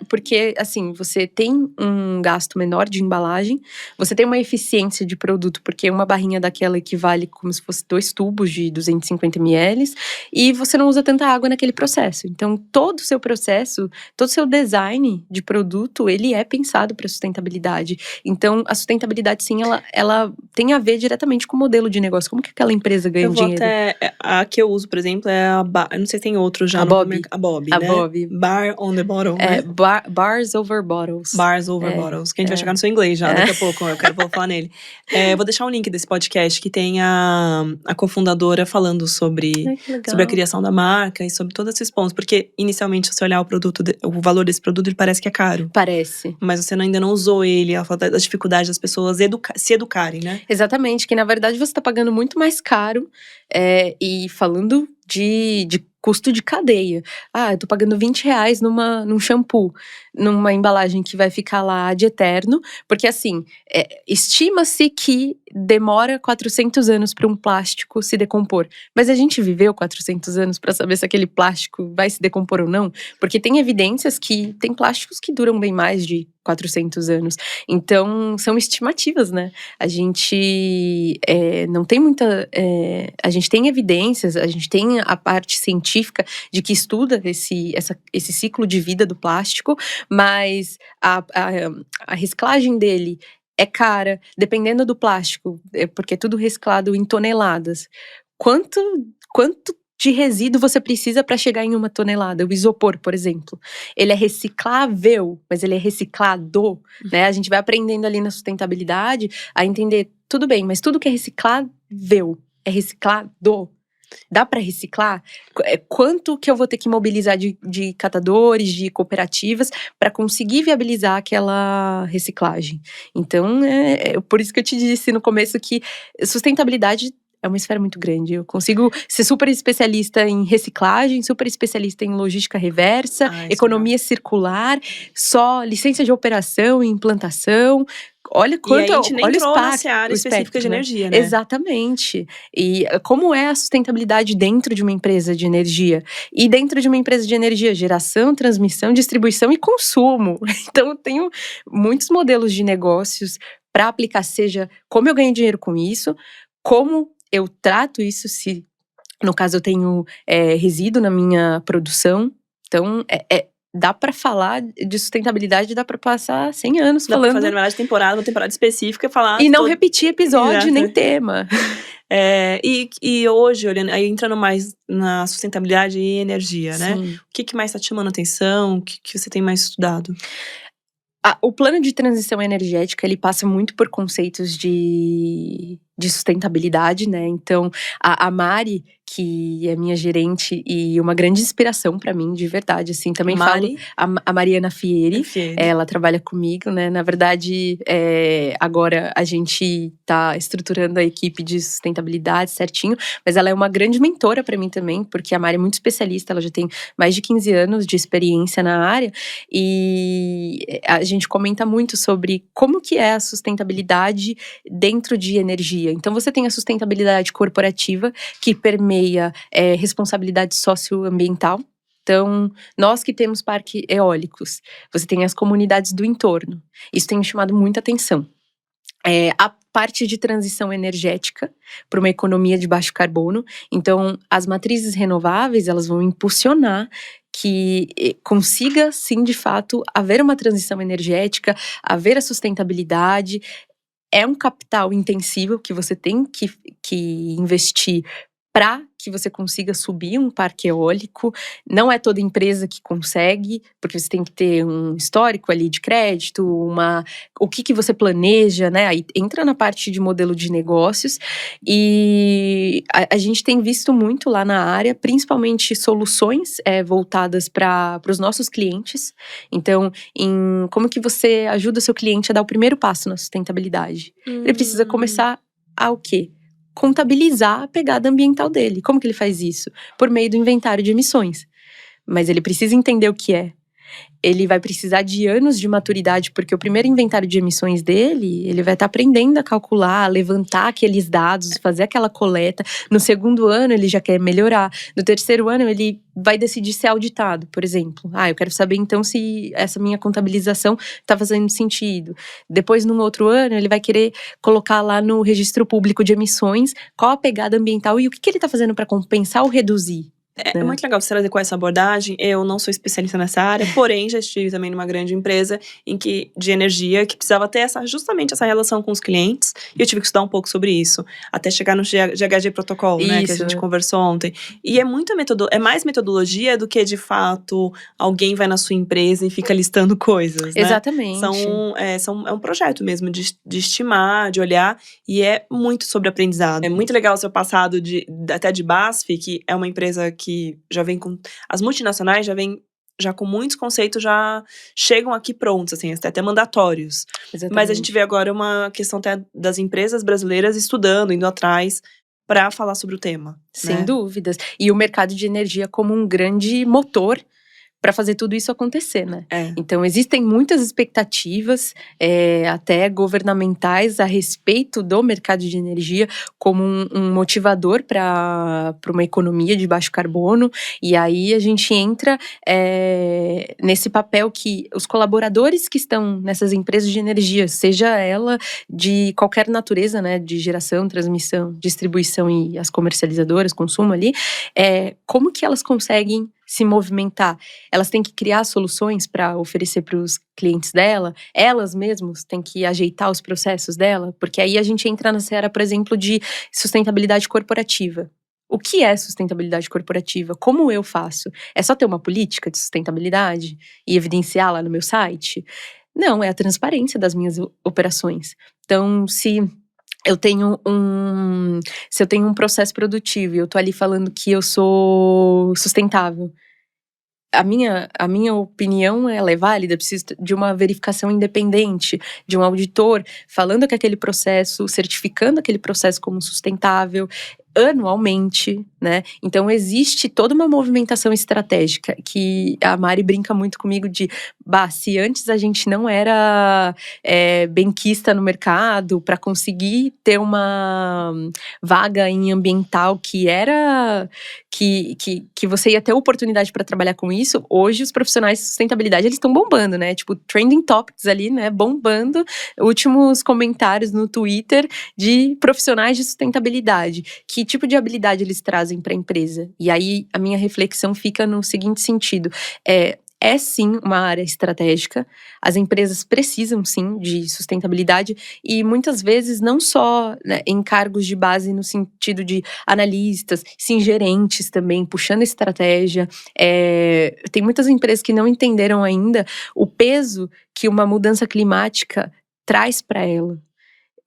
porque, assim, você tem um gasto menor de embalagem, você tem uma eficiência de produto, porque uma barrinha daquela equivale como se fosse 2 tubos de 250 ml, e você não usa tanta água naquele processo. Então, todo o seu processo, todo o seu design de produto, ele é pensado para sustentabilidade. Então, a sustentabilidade, sim, ela tem a ver diretamente com o modelo de negócio. Como que aquela empresa ganha dinheiro? A que eu uso, por exemplo, é eu não sei se tem outro já. A Bob. A Bob, A né? Bob. Bar on the bottle, né? Bars over bottles. Bars over bottles. Que a gente vai chegar no seu inglês já, daqui a pouco. Vou falar nele. Vou deixar um link desse podcast que tem a cofundadora falando sobre a criação da marca e sobre todos esses pontos. Porque, inicialmente, se você olhar o valor desse produto, ele parece que é caro. Parece. Mas você ainda não usou ele, a falta da dificuldade das pessoas se educarem, né? Exatamente, que na verdade você está pagando muito mais caro. E falando de custo de cadeia. Eu tô pagando R$20 num shampoo, numa embalagem que vai ficar lá de eterno, porque assim, estima-se que demora 400 anos para um plástico se decompor. Mas a gente viveu 400 anos para saber se aquele plástico vai se decompor ou não, porque tem evidências que tem plásticos que duram bem mais de 400 anos. Então, são estimativas, né? A gente não tem muita... a gente tem evidências, a gente tem a parte científica de que estuda esse ciclo de vida do plástico, mas a reciclagem dele é cara, dependendo do plástico, porque é tudo reciclado em toneladas. Quanto de resíduo você precisa para chegar em 1 tonelada? O isopor, por exemplo. Ele é reciclável, mas ele é reciclado, né? A gente vai aprendendo ali na sustentabilidade a entender, tudo bem, mas tudo que é reciclável é reciclado. Dá para reciclar? Quanto que eu vou ter que mobilizar de catadores, de cooperativas, para conseguir viabilizar aquela reciclagem? Então, por isso que eu te disse no começo que sustentabilidade é uma esfera muito grande. Eu consigo ser super especialista em reciclagem, super especialista em logística reversa, economia circular, só licença de operação e implantação. Olha quanto, e a gente nem olha entrou o nessa área específica de energia, né? Exatamente. E como é a sustentabilidade dentro de uma empresa de energia? E dentro de uma empresa de energia, geração, transmissão, distribuição e consumo. Então, eu tenho muitos modelos de negócios para aplicar, seja como eu ganho dinheiro com isso, como eu trato isso, se no caso eu tenho resíduo na minha produção. Então, dá pra falar de sustentabilidade, dá pra passar 100 anos falando. Dá pra fazer uma temporada específica e falar... E não repetir episódio, nem tema. E hoje, olhando, aí entrando mais na sustentabilidade e energia, né? Sim. O que mais tá te chamando a atenção? O que você tem mais estudado? O plano de transição energética, ele passa muito por conceitos de sustentabilidade, né? Então, a Mari, que é minha gerente e uma grande inspiração para mim, de verdade, assim, também Mari? falo a Mariana Fieri, ela trabalha comigo, né? Na verdade, agora a gente tá estruturando a equipe de sustentabilidade certinho, mas ela é uma grande mentora para mim também, porque a Mari é muito especialista, ela já tem mais de 15 anos de experiência na área, e a gente comenta muito sobre como que é a sustentabilidade dentro de energia. Então, você tem a sustentabilidade corporativa, que permeia responsabilidade socioambiental. Então, nós que temos parques eólicos, você tem as comunidades do entorno. Isso tem me chamado muita atenção. A parte de transição energética para uma economia de baixo carbono. Então, as matrizes renováveis, elas vão impulsionar que consiga, sim, de fato, haver uma transição energética, haver a sustentabilidade. É um capital intensivo que você tem que investir para que você consiga subir um parque eólico. Não é toda empresa que consegue, porque você tem que ter um histórico ali de crédito, o que você planeja, né? Aí entra na parte de modelo de negócios. E a gente tem visto muito lá na área, principalmente soluções voltadas para os nossos clientes. Então, como que você ajuda o seu cliente a dar o primeiro passo na sustentabilidade? Ele precisa começar a o quê? Contabilizar a pegada ambiental dele. Como que ele faz isso? Por meio do inventário de emissões. Mas ele precisa entender o que é. Ele vai precisar de anos de maturidade, porque o primeiro inventário de emissões dele, ele vai estar aprendendo a calcular, a levantar aqueles dados, fazer aquela coleta. No segundo ano, ele já quer melhorar. No terceiro ano, ele vai decidir ser auditado, por exemplo. Eu quero saber então se essa minha contabilização está fazendo sentido. Depois, num outro ano, ele vai querer colocar lá no registro público de emissões qual a pegada ambiental e o que ele está fazendo para compensar ou reduzir. É muito legal você trazer com essa abordagem. Eu não sou especialista nessa área, porém já estive também numa grande empresa de energia que precisava ter justamente essa relação com os clientes. E eu tive que estudar um pouco sobre isso, até chegar no GHG protocolo, né, que a gente conversou ontem. E é mais metodologia do que, de fato, alguém vai na sua empresa e fica listando coisas, né? Exatamente. É um projeto mesmo de estimar, de olhar, e é muito sobre aprendizado. É muito legal o seu passado até de BASF, que é uma empresa que já vem com… As multinacionais já vêm já com muitos conceitos, já chegam aqui prontos, assim, até mandatórios. Exatamente. Mas a gente vê agora uma questão até das empresas brasileiras estudando, indo atrás para falar sobre o tema. Sem dúvidas. E o mercado de energia como um grande motor para fazer tudo isso acontecer, né? Então, existem muitas expectativas, até governamentais, a respeito do mercado de energia como um motivador para uma economia de baixo carbono. E aí a gente entra nesse papel que os colaboradores que estão nessas empresas de energia, seja ela de qualquer natureza, né, de geração, transmissão, distribuição e as comercializadoras, consumo ali, como que elas conseguem se movimentar? Elas têm que criar soluções para oferecer para os clientes dela, elas mesmas têm que ajeitar os processos dela, porque aí a gente entra na seara, por exemplo, de sustentabilidade corporativa. O que é sustentabilidade corporativa? Como eu faço? É só ter uma política de sustentabilidade e evidenciá-la no meu site? Não, é a transparência das minhas operações. Então, se eu tenho um processo produtivo e eu tô ali falando que eu sou sustentável, a minha opinião, ela é válida, preciso de uma verificação independente, de um auditor falando que aquele processo, certificando aquele processo como sustentável, anualmente, né? Então existe toda uma movimentação estratégica que a Mari brinca muito comigo de, se antes a gente não era benquista no mercado para conseguir ter uma vaga em ambiental que era que você ia ter oportunidade para trabalhar com isso, hoje os profissionais de sustentabilidade, eles estão bombando, né? Tipo, trending topics ali, né? Bombando. Últimos comentários no Twitter de profissionais de sustentabilidade. Que tipo de habilidade eles trazem para a empresa? E aí, a minha reflexão fica no seguinte sentido. É sim uma área estratégica, as empresas precisam sim de sustentabilidade e muitas vezes não só, né, em cargos de base no sentido de analistas, sim gerentes também, puxando estratégia. Tem muitas empresas que não entenderam ainda o peso que uma mudança climática traz para ela.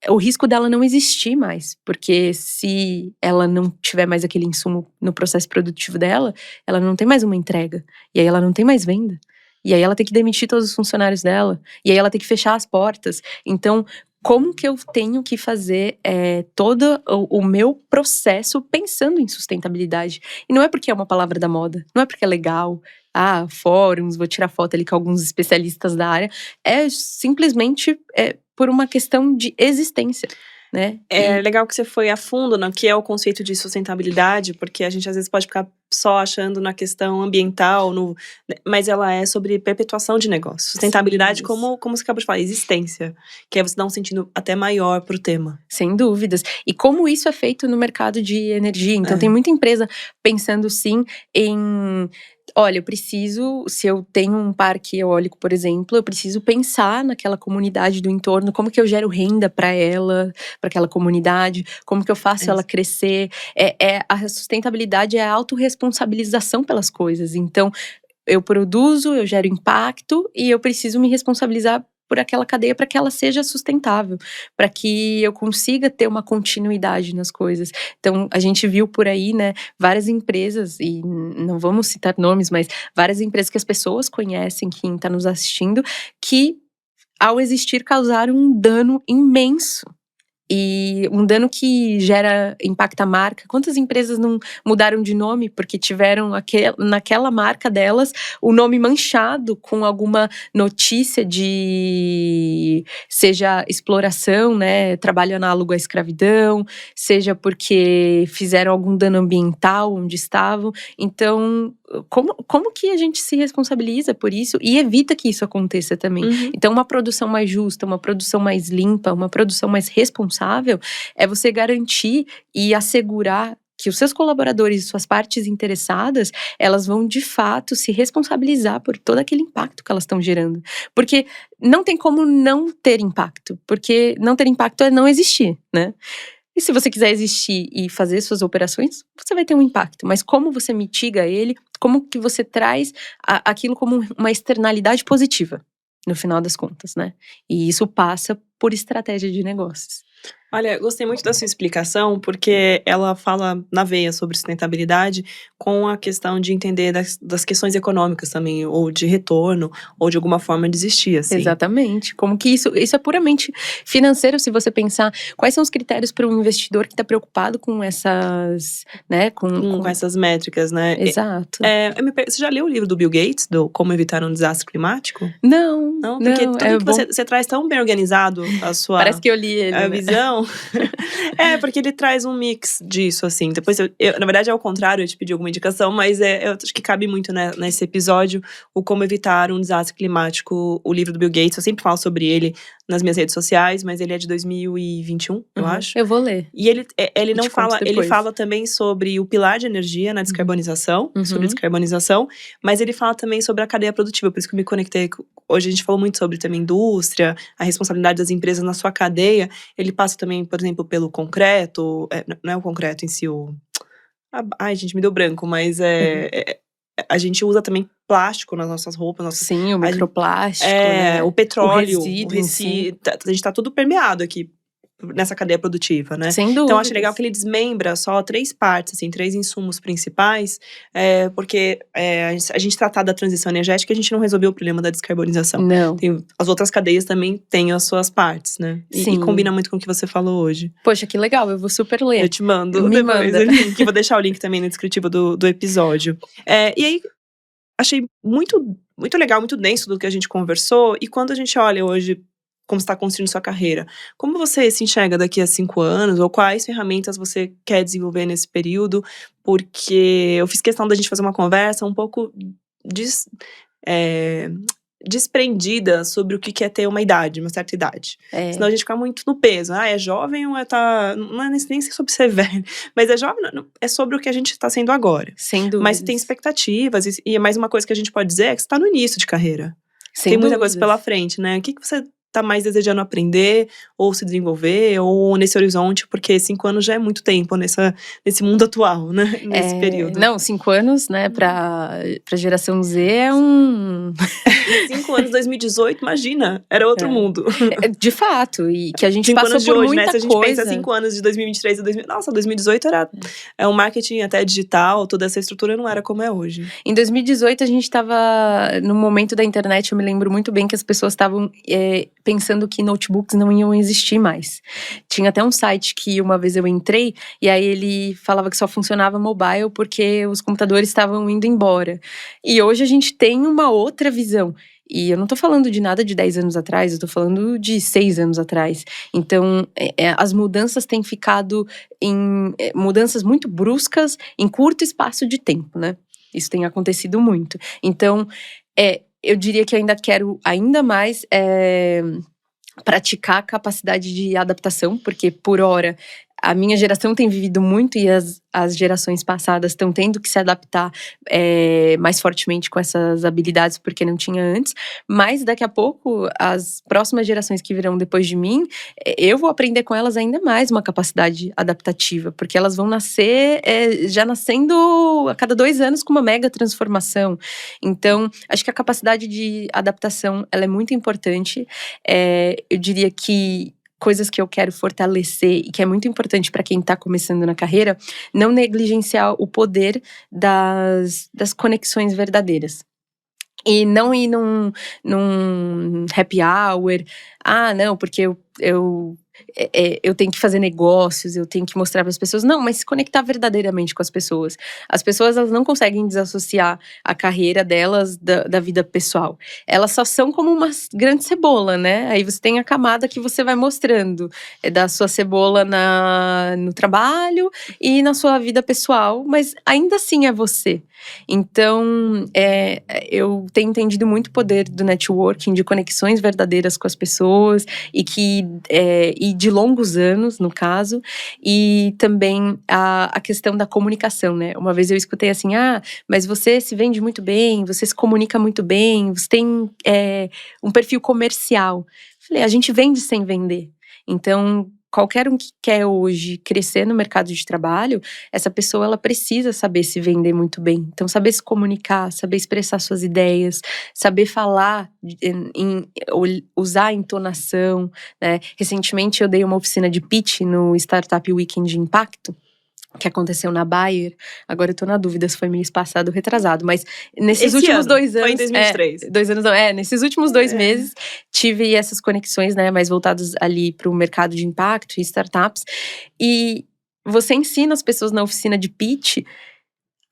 O risco dela não existir mais, porque se ela não tiver mais aquele insumo no processo produtivo dela, ela não tem mais uma entrega, e aí ela não tem mais venda, e aí ela tem que demitir todos os funcionários dela, e aí ela tem que fechar as portas. Então, como que eu tenho que fazer todo o meu processo pensando em sustentabilidade? E não é porque é uma palavra da moda, não é porque é legal, fóruns, vou tirar foto ali com alguns especialistas da área, é simplesmente por uma questão de existência, né? É legal que você foi a fundo no que é o conceito de sustentabilidade, porque a gente às vezes pode ficar só achando na questão ambiental, mas ela é sobre perpetuação de negócio. Sustentabilidade, como você acabou de falar, existência, que é você dar um sentido até maior pro tema. Sem dúvidas. E como isso é feito no mercado de energia. Então, tem muita empresa pensando sim em Olha, eu preciso, se eu tenho um parque eólico, por exemplo, eu preciso pensar naquela comunidade do entorno, como que eu gero renda para ela, para aquela comunidade, como que eu faço ela crescer. A sustentabilidade é a autorresponsabilização pelas coisas. Então, eu produzo, eu gero impacto e eu preciso me responsabilizar por aquela cadeia para que ela seja sustentável, para que eu consiga ter uma continuidade nas coisas. Então, a gente viu por aí, né, várias empresas, e não vamos citar nomes, mas várias empresas que as pessoas conhecem, quem está nos assistindo, que ao existir causaram um dano imenso. E um dano que impacta a marca. Quantas empresas não mudaram de nome porque tiveram naquela marca delas o nome manchado com alguma notícia de, seja exploração, né, trabalho análogo à escravidão, seja porque fizeram algum dano ambiental onde estavam. Então, como que a gente se responsabiliza por isso e evita que isso aconteça também? Então, uma produção mais justa, uma produção mais limpa, uma produção mais responsável é você garantir e assegurar que os seus colaboradores e suas partes interessadas, elas vão de fato se responsabilizar por todo aquele impacto que elas estão gerando. Porque não tem como não ter impacto, porque não ter impacto é não existir, né? E se você quiser existir e fazer suas operações, você vai ter um impacto. Mas como você mitiga ele, como que você traz aquilo como uma externalidade positiva, no final das contas, né? E isso passa por estratégia de negócios. Olha, gostei muito da sua explicação, porque ela fala na veia sobre sustentabilidade com a questão de entender das questões econômicas também, ou de retorno, ou de alguma forma de existir, assim. Exatamente. Como que isso é puramente financeiro, se você pensar quais são os critérios para um investidor que está preocupado com essas, né, Com essas métricas, né? Exato. Você já leu o livro do Bill Gates, do Como Evitar um Desastre Climático? Não, Porque tudo que você traz tão bem organizado, a sua… Parece que eu li ele, a visão. Porque ele traz um mix disso, assim. Depois, na verdade, é ao contrário, eu te pedi alguma indicação, mas eu acho que cabe muito, né, nesse episódio, o Como Evitar um Desastre Climático, o livro do Bill Gates. Eu sempre falo sobre ele nas minhas redes sociais, mas ele é de 2021, eu acho. Eu vou ler. E ele não fala, ele fala também sobre o pilar de energia na descarbonização, sobre descarbonização, mas ele fala também sobre a cadeia produtiva, por isso que eu me conectei. Hoje a gente falou muito sobre também indústria, a responsabilidade das empresas na sua cadeia. Ele passa também, por exemplo, pelo concreto, não é o concreto em si, ai, gente, me deu branco, mas a gente usa também plástico nas nossas roupas. Sim, o microplástico, né? O petróleo, o resíduo. a gente tá tudo permeado aqui nessa cadeia produtiva, né? Sem dúvida. Então, acho legal que ele desmembra só 3 partes, assim, 3 insumos principais, porque a gente tratar da transição energética, a gente não resolveu o problema da descarbonização. Não. As outras cadeias também têm as suas partes, né? E combina muito com o que você falou hoje. Poxa, que legal, eu vou super ler. Eu te mando Me depois manda. o link, vou deixar o link também no descritivo do episódio. E aí, achei muito, muito legal, muito denso do que a gente conversou, e quando a gente olha hoje como você está construindo sua carreira, como você se enxerga daqui a 5 anos, ou quais ferramentas você quer desenvolver nesse período? Porque eu fiz questão da gente fazer uma conversa um pouco desprendida sobre o que é ter uma idade, uma certa idade. Senão a gente fica muito no peso. É jovem ou não é nem sobre ser velho, mas é jovem, não, é sobre o que a gente está sendo agora. Sem dúvida. Mas tem expectativas, e mais uma coisa que a gente pode dizer é que você está no início de carreira. Sem tem muita dúvidas. coisa pela frente, né? O que você tá mais desejando aprender, ou se desenvolver, ou nesse horizonte, porque 5 anos já é muito tempo nesse mundo atual, né? Nesse período. Não, 5 anos, né, pra geração Z é um… 5 anos, 2018, imagina, era outro mundo. De fato, e que a gente 5 passou anos de por hoje, muita né? Se a gente coisa. pensa 5 anos de 2023 a nossa, 2018 era um marketing até digital, toda essa estrutura não era como é hoje. Em 2018, a gente tava no momento da internet, eu me lembro muito bem que as pessoas estavam pensando que notebooks não iam existir mais. Tinha até um site que uma vez eu entrei, e aí ele falava que só funcionava mobile porque os computadores estavam indo embora. E hoje a gente tem uma outra visão. E eu não tô falando de nada de 10 anos atrás, eu tô falando de 6 anos atrás. Então, as mudanças têm ficado em mudanças muito bruscas em curto espaço de tempo, né? Isso tem acontecido muito. Então, eu diria que eu ainda quero ainda mais praticar a capacidade de adaptação, porque por hora a minha geração tem vivido muito e as gerações passadas estão tendo que se adaptar mais fortemente com essas habilidades, porque não tinha antes. Mas daqui a pouco, as próximas gerações que virão depois de mim, eu vou aprender com elas ainda mais uma capacidade adaptativa, porque elas vão nascer já nascendo a cada 2 anos com uma mega transformação. Então, acho que a capacidade de adaptação ela é muito importante. Eu diria que coisas que eu quero fortalecer e que é muito importante para quem está começando na carreira, não negligenciar o poder das conexões verdadeiras. E não ir num happy hour. Não, porque eu tenho que fazer negócios, eu tenho que mostrar para as pessoas. Não, mas se conectar verdadeiramente com as pessoas. As pessoas, elas não conseguem desassociar a carreira delas da vida pessoal. Elas só são como uma grande cebola, né? Aí você tem a camada que você vai mostrando da sua cebola no trabalho e na sua vida pessoal, mas ainda assim é você. Então, eu tenho entendido muito o poder do networking, de conexões verdadeiras com as pessoas e de longos anos, no caso, e também a questão da comunicação, né? Uma vez eu escutei assim, mas você se vende muito bem, você se comunica muito bem, você tem um perfil comercial. Falei, a gente vende sem vender. Então, qualquer um que quer hoje crescer no mercado de trabalho, essa pessoa ela precisa saber se vender muito bem. Então, saber se comunicar, saber expressar suas ideias, saber falar, usar a entonação, né? Recentemente eu dei uma oficina de pitch no Startup Weekend de Impacto, que aconteceu na Bayer. Agora eu tô na dúvida se foi mês passado ou retrasado, mas nesses últimos 2 anos… Foi em 2023. 2 anos não, nesses últimos 2 meses tive essas conexões, né, mais voltadas ali pro mercado de impacto e startups. E você ensina as pessoas na oficina de pitch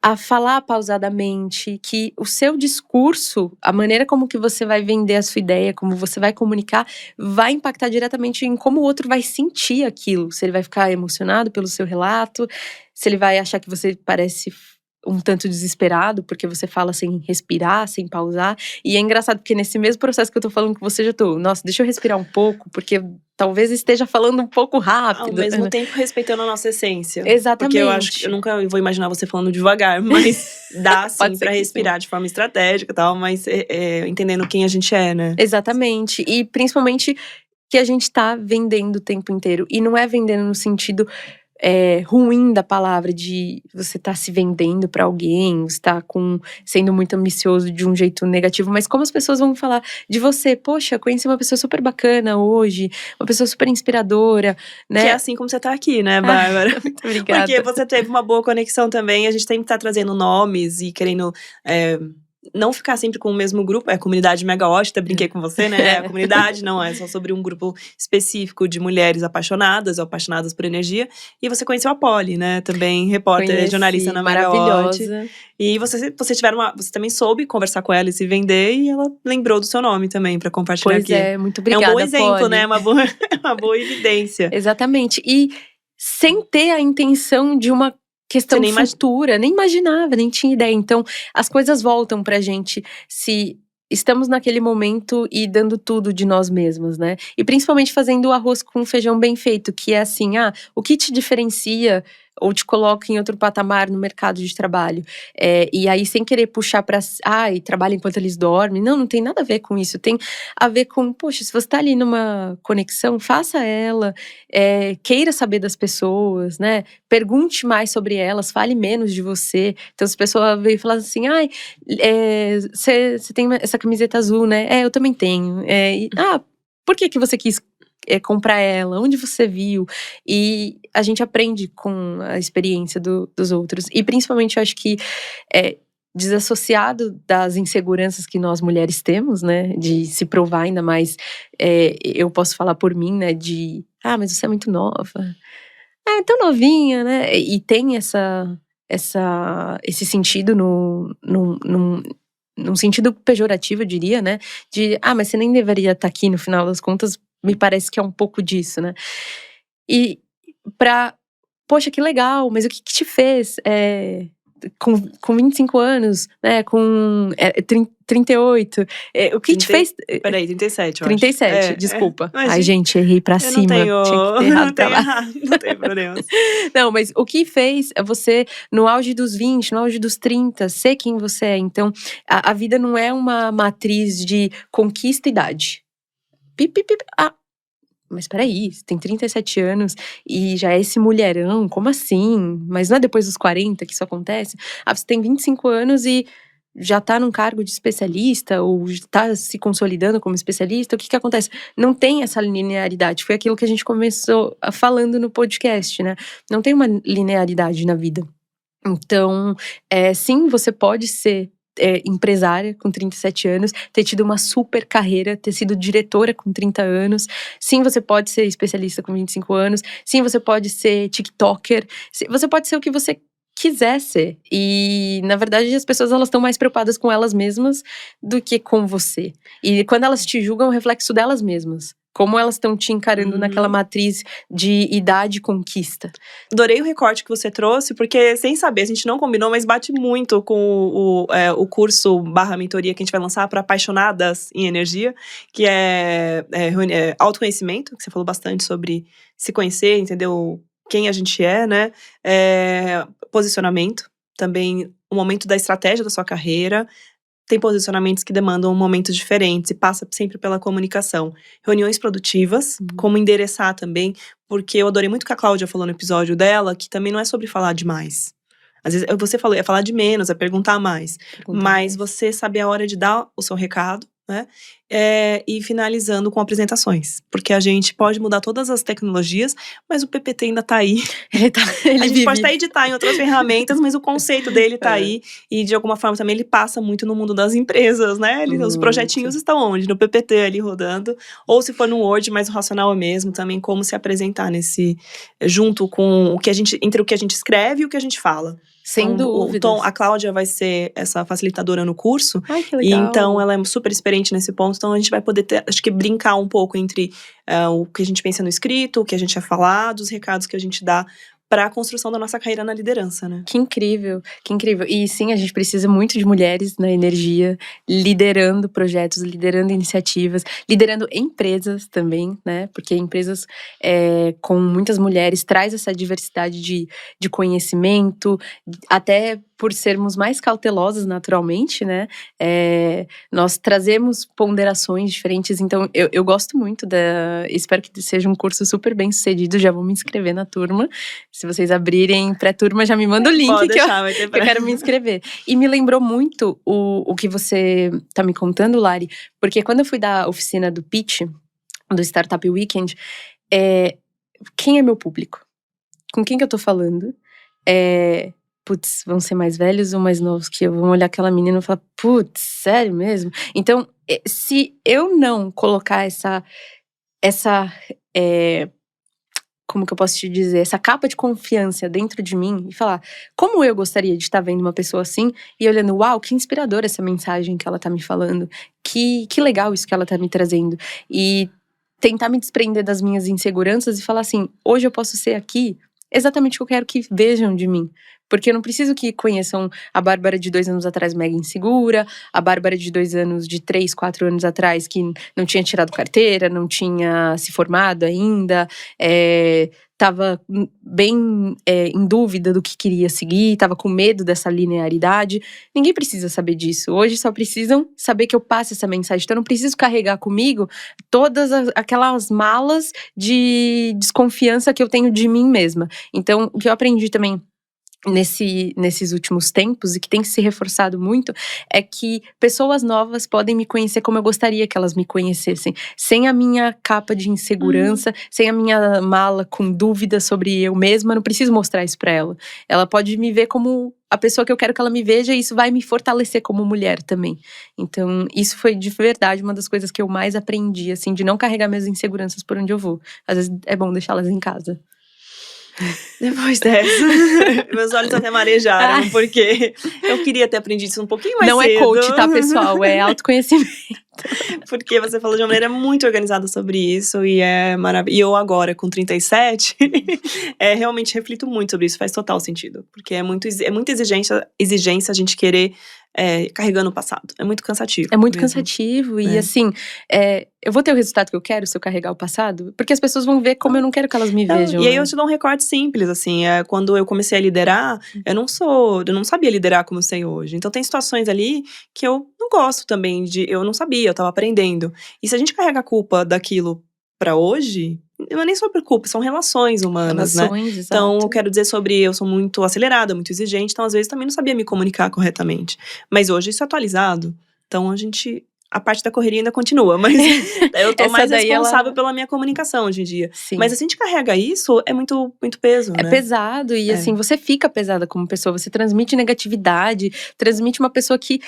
a falar pausadamente, que o seu discurso, a maneira como que você vai vender a sua ideia, como você vai comunicar, vai impactar diretamente em como o outro vai sentir aquilo. Se ele vai ficar emocionado pelo seu relato, se ele vai achar que você parece um tanto desesperado, porque você fala sem respirar, sem pausar. E é engraçado, porque nesse mesmo processo que eu tô falando com você, já tô, nossa, deixa eu respirar um pouco, porque talvez esteja falando um pouco rápido. Ao mesmo tempo, respeitando a nossa essência. Exatamente. Porque eu acho que eu nunca vou imaginar você falando devagar, mas dá sim pra respirar de forma estratégica e tal, mas entendendo quem a gente é, né? Exatamente. E principalmente que a gente tá vendendo o tempo inteiro. E não é vendendo no sentido ruim da palavra, de você tá se vendendo pra alguém, você tá sendo muito ambicioso de um jeito negativo, mas como as pessoas vão falar de você, poxa, conheci uma pessoa super bacana hoje, uma pessoa super inspiradora, né? Que é assim como você tá aqui, né, Bárbara? Muito obrigada. Porque você teve uma boa conexão também, a gente tem que estar trazendo nomes e querendo… não ficar sempre com o mesmo grupo, a comunidade mega ótima, brinquei com você, né? A comunidade não é só sobre um grupo específico de mulheres apaixonadas ou apaixonadas por energia. E você conheceu a Polly, né? Também repórter, jornalista na Mega maravilhosa. E você também soube conversar com ela e se vender, e ela lembrou do seu nome também pra compartilhar aqui. Pois muito obrigada, É um bom exemplo, Polly. né? Uma boa evidência. Exatamente. E sem ter a intenção de uma questão futura, nem imaginava, nem tinha ideia. Então, as coisas voltam pra gente se estamos naquele momento e dando tudo de nós mesmos, né? E principalmente fazendo o arroz com feijão bem feito, que é assim, o que te diferencia ou te coloca em outro patamar no mercado de trabalho. E aí, sem querer puxar pra… e trabalha enquanto eles dormem. Não tem nada a ver com isso. Tem a ver com, poxa, se você tá ali numa conexão, faça ela. Queira saber das pessoas, né? Pergunte mais sobre elas, fale menos de você. Então, se a pessoa veio falar assim, você tem essa camiseta azul, né? Eu também tenho. Por que você quis comprar ela? Onde você viu? E a gente aprende com a experiência dos outros. E principalmente, eu acho que desassociado das inseguranças que nós mulheres temos, né? De se provar ainda mais. Eu posso falar por mim, né? Mas você é muito nova. É tão novinha, né? E tem esse sentido num sentido pejorativo, eu diria, né? Mas você nem deveria estar aqui no final das contas. Me parece que é um pouco disso, né? E poxa, que legal, mas o que te fez com 25 anos, né, com 38, o que te fez… Peraí, 37, eu 37, desculpa. Ai, Imagina, gente, errei pra eu cima. não tenho, Tinha que ter errado não pra tenho lá. errado, não tem problemas. Não, mas o que fez você, no auge dos 20, no auge dos 30, ser quem você é? Então, a vida não é uma matriz de conquista e idade. Mas peraí, você tem 37 anos e já é esse mulherão, como assim? Mas não é depois dos 40 que isso acontece? Você tem 25 anos e já tá num cargo de especialista ou tá se consolidando como especialista, o que acontece? Não tem essa linearidade, foi aquilo que a gente começou falando no podcast, né? Não tem uma linearidade na vida. Então, sim, você pode ser empresária com 37 anos, ter tido uma super carreira, ter sido diretora com 30 anos. Sim, você pode ser especialista com 25 anos. Sim, você pode ser TikToker. Você pode ser o que você quiser ser. E, na verdade, as pessoas elas estão mais preocupadas com elas mesmas do que com você. E quando elas te julgam, é um reflexo delas mesmas. Como elas estão te encarando naquela matriz de idade e conquista. Adorei o recorte que você trouxe, porque sem saber, a gente não combinou, mas bate muito com o curso /mentoria que a gente vai lançar para apaixonadas em energia, que é autoconhecimento, que você falou bastante sobre se conhecer, entender quem a gente é, né? Posicionamento, também o momento da estratégia da sua carreira. Tem posicionamentos que demandam momentos diferentes e passa sempre pela comunicação. Reuniões produtivas, como endereçar também, porque eu adorei muito o que a Cláudia falou no episódio dela, que também não é sobre falar demais. Às vezes, você falou, é falar de menos, é perguntar mais. Mas você saber a hora de dar o seu recado, né? E finalizando com apresentações. Porque a gente pode mudar todas as tecnologias, mas o PPT ainda tá aí. A gente pode até editar em outras ferramentas, mas o conceito dele tá aí. E de alguma forma também ele passa muito no mundo das empresas, né? Os projetinhos estão onde? No PPT ali rodando. Ou se for no Word, mas o racional é mesmo. Também como se apresentar junto com entre o que a gente escreve e o que a gente fala. Sem dúvidas. A Cláudia vai ser essa facilitadora no curso. Ai, que legal. E então ela é super experiente nesse ponto. Então a gente vai poder acho que brincar um pouco entre o que a gente pensa no escrito, o que a gente vai falar, dos recados que a gente dá para a construção da nossa carreira na liderança, né? Que incrível, que incrível. E sim, a gente precisa muito de mulheres na energia, liderando projetos, liderando iniciativas, liderando empresas também, né? Porque empresas com muitas mulheres traz essa diversidade de conhecimento, até por sermos mais cautelosas naturalmente, né? Nós trazemos ponderações diferentes, então eu gosto muito espero que seja um curso super bem sucedido, já vou me inscrever na turma. Se vocês abrirem pré-turma, já me manda o link vai ter que eu quero me inscrever. E me lembrou muito o que você tá me contando, Lari, porque quando eu fui da oficina do Pitch, do Startup Weekend, quem é meu público? Com quem que eu tô falando? Putz, vão ser mais velhos ou mais novos que eu? Vão olhar aquela menina e falar, putz, sério mesmo? Então, se eu não colocar essa como que eu posso te dizer, essa capa de confiança dentro de mim e falar como eu gostaria de estar vendo uma pessoa assim e olhando, uau, que inspiradora essa mensagem que ela tá me falando, que legal isso que ela tá me trazendo, e tentar me desprender das minhas inseguranças e falar assim, hoje eu posso ser aqui exatamente o que eu quero que vejam de mim. Porque eu não preciso que conheçam a Bárbara de 2 anos atrás mega insegura, a Bárbara de 2 anos, de 3, 4 anos atrás que não tinha tirado carteira, não tinha se formado ainda, estava bem em dúvida do que queria seguir, estava com medo dessa linearidade. Ninguém precisa saber disso. Hoje só precisam saber que eu passo essa mensagem. Então eu não preciso carregar comigo todas aquelas malas de desconfiança que eu tenho de mim mesma. Então o que eu aprendi também nesses últimos tempos, e que tem se reforçado muito, é que pessoas novas podem me conhecer como eu gostaria que elas me conhecessem, sem a minha capa de insegurança, sem a minha mala com dúvidas sobre eu mesma. Eu não preciso mostrar isso pra ela. Ela pode me ver como a pessoa que eu quero que ela me veja, e isso vai me fortalecer como mulher também. Então, isso foi de verdade uma das coisas que eu mais aprendi, assim, de não carregar minhas inseguranças por onde eu vou. Às vezes é bom deixá-las em casa. Depois dessa, meus olhos até marejaram, porque eu queria ter aprendido isso um pouquinho mais Não cedo. é coach, tá, pessoal? É autoconhecimento. Porque você falou de uma maneira muito organizada sobre isso e é maravilhoso. E eu agora, com 37, realmente reflito muito sobre isso, faz total sentido. Porque é muita exigência a gente querer carregar no passado. É muito cansativo. É muito mesmo. cansativo. E assim, eu vou ter o resultado que eu quero se eu carregar o passado? Porque as pessoas vão ver como eu não quero que elas me vejam. E aí eu te dou um recorte simples, assim. Quando eu comecei a liderar, eu não sabia liderar como eu sei hoje. Então tem situações ali que eu não gosto também eu não sabia, eu tava aprendendo. E se a gente carrega a culpa daquilo pra hoje, não é nem sobre culpa, são relações humanas, né? Exato. Então, eu quero dizer eu sou muito acelerada, muito exigente, então às vezes também não sabia me comunicar corretamente. Mas hoje isso é atualizado. Então a parte da correria ainda continua, mas eu tô mais responsável pela minha comunicação hoje em dia. Sim. Mas se a gente carrega isso, é muito, muito peso, né? É pesado e assim, você fica pesada como pessoa, você transmite negatividade, transmite uma pessoa que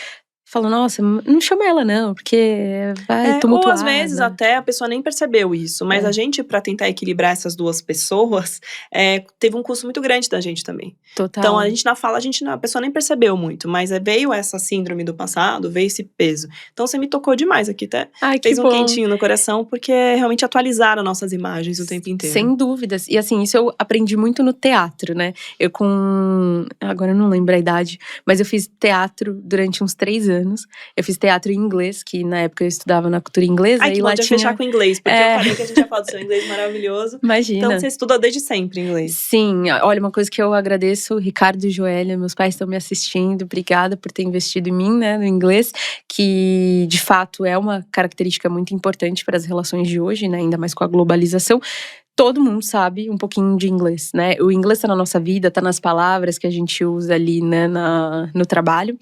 fala, nossa, não chama ela não, porque vai tumultuar. Ou às vezes até a pessoa nem percebeu isso, mas a gente, pra tentar equilibrar essas duas pessoas, teve um custo muito grande da gente também. Total. Então a gente na fala, a pessoa nem percebeu muito, mas veio essa síndrome do passado, veio esse peso. Então você me tocou demais aqui, até fez um quentinho no coração, porque realmente atualizaram nossas imagens o tempo inteiro. Sem dúvidas. E assim, isso eu aprendi muito no teatro, né? Agora eu não lembro a idade, mas eu fiz teatro durante uns 3 anos. Eu fiz teatro em inglês, que na época eu estudava na cultura inglesa. Ai, que lá bom fechar com inglês, porque eu falei que a gente ia falar do seu inglês maravilhoso. Imagina. Então você estuda desde sempre inglês. Sim, olha, uma coisa que eu agradeço, Ricardo e Joélia, meus pais estão me assistindo, obrigada por ter investido em mim, né, no inglês, que de fato é uma característica muito importante para as relações de hoje, né, ainda mais com a globalização. Todo mundo sabe um pouquinho de inglês, né? O inglês tá na nossa vida, tá nas palavras que a gente usa ali, né, no trabalho.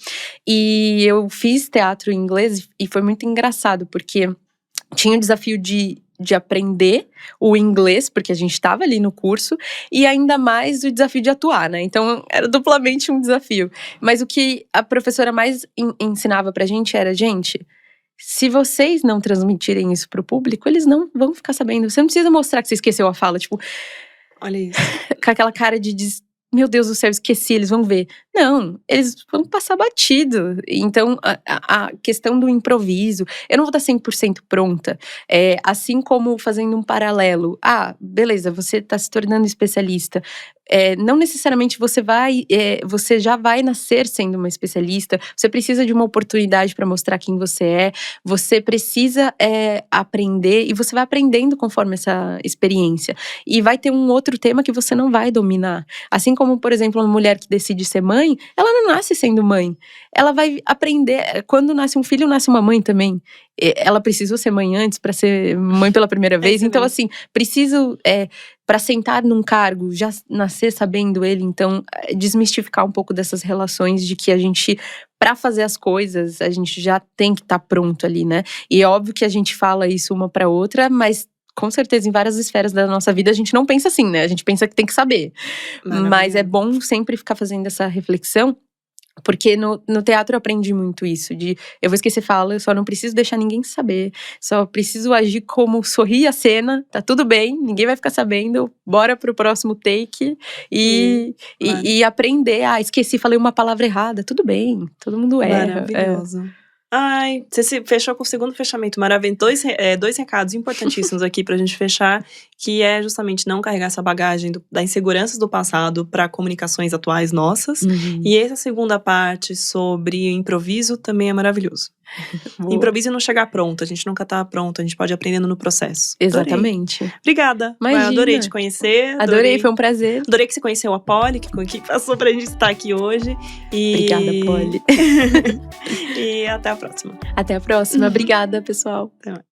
E eu fiz teatro em inglês e foi muito engraçado, porque tinha o desafio de aprender o inglês, porque a gente estava ali no curso, e ainda mais o desafio de atuar, né? Então, era duplamente um desafio. Mas o que a professora mais ensinava pra gente era, gente, se vocês não transmitirem isso pro público, eles não vão ficar sabendo. Você não precisa mostrar que você esqueceu a fala, tipo… Olha isso. Com aquela cara de… Meu Deus do céu, esqueci, eles vão ver. Não, eles vão passar batido. Então, a questão do improviso, eu não vou estar 100% pronta. Assim como fazendo um paralelo. Beleza, você está se tornando especialista. Não necessariamente você já vai nascer sendo uma especialista. Você precisa de uma oportunidade para mostrar quem você é. Você precisa aprender e você vai aprendendo conforme essa experiência. E vai ter um outro tema que você não vai dominar. Assim como, por exemplo, uma mulher que decide ser mãe, ela não nasce sendo mãe. Ela vai aprender. Quando nasce um filho, nasce uma mãe também. Ela precisou ser mãe antes para ser mãe pela primeira vez. Então, assim, preciso… para sentar num cargo, já nascer sabendo ele, então desmistificar um pouco dessas relações de que a gente, para fazer as coisas, a gente já tem que estar pronto ali, né? E é óbvio que a gente fala isso uma para outra, mas com certeza em várias esferas da nossa vida a gente não pensa assim, né? A gente pensa que tem que saber. Mas é bom sempre ficar fazendo essa reflexão. Porque no teatro eu aprendi muito isso, eu vou esquecer fala, eu só não preciso deixar ninguém saber, só preciso agir como sorrir a cena, tá tudo bem, ninguém vai ficar sabendo, bora pro próximo take e aprender, esqueci, falei uma palavra errada, tudo bem, todo mundo erra. Maravilhoso. Ai, você se fechou com o segundo fechamento maravilhoso. Dois recados importantíssimos aqui pra gente fechar, que é justamente não carregar essa bagagem da inseguranças do passado para comunicações atuais nossas. E essa segunda parte sobre improviso também é maravilhoso. Improviso e não chegar pronto, a gente nunca tá pronto, a gente pode ir aprendendo no processo. Exatamente. Adorei. Obrigada. Imagina. Adorei te conhecer. Adorei, foi um prazer. Adorei que você conheceu a Polly, que passou pra gente estar aqui hoje. Obrigada, Polly. E até a próxima. Até a próxima. Obrigada, pessoal. Até mais.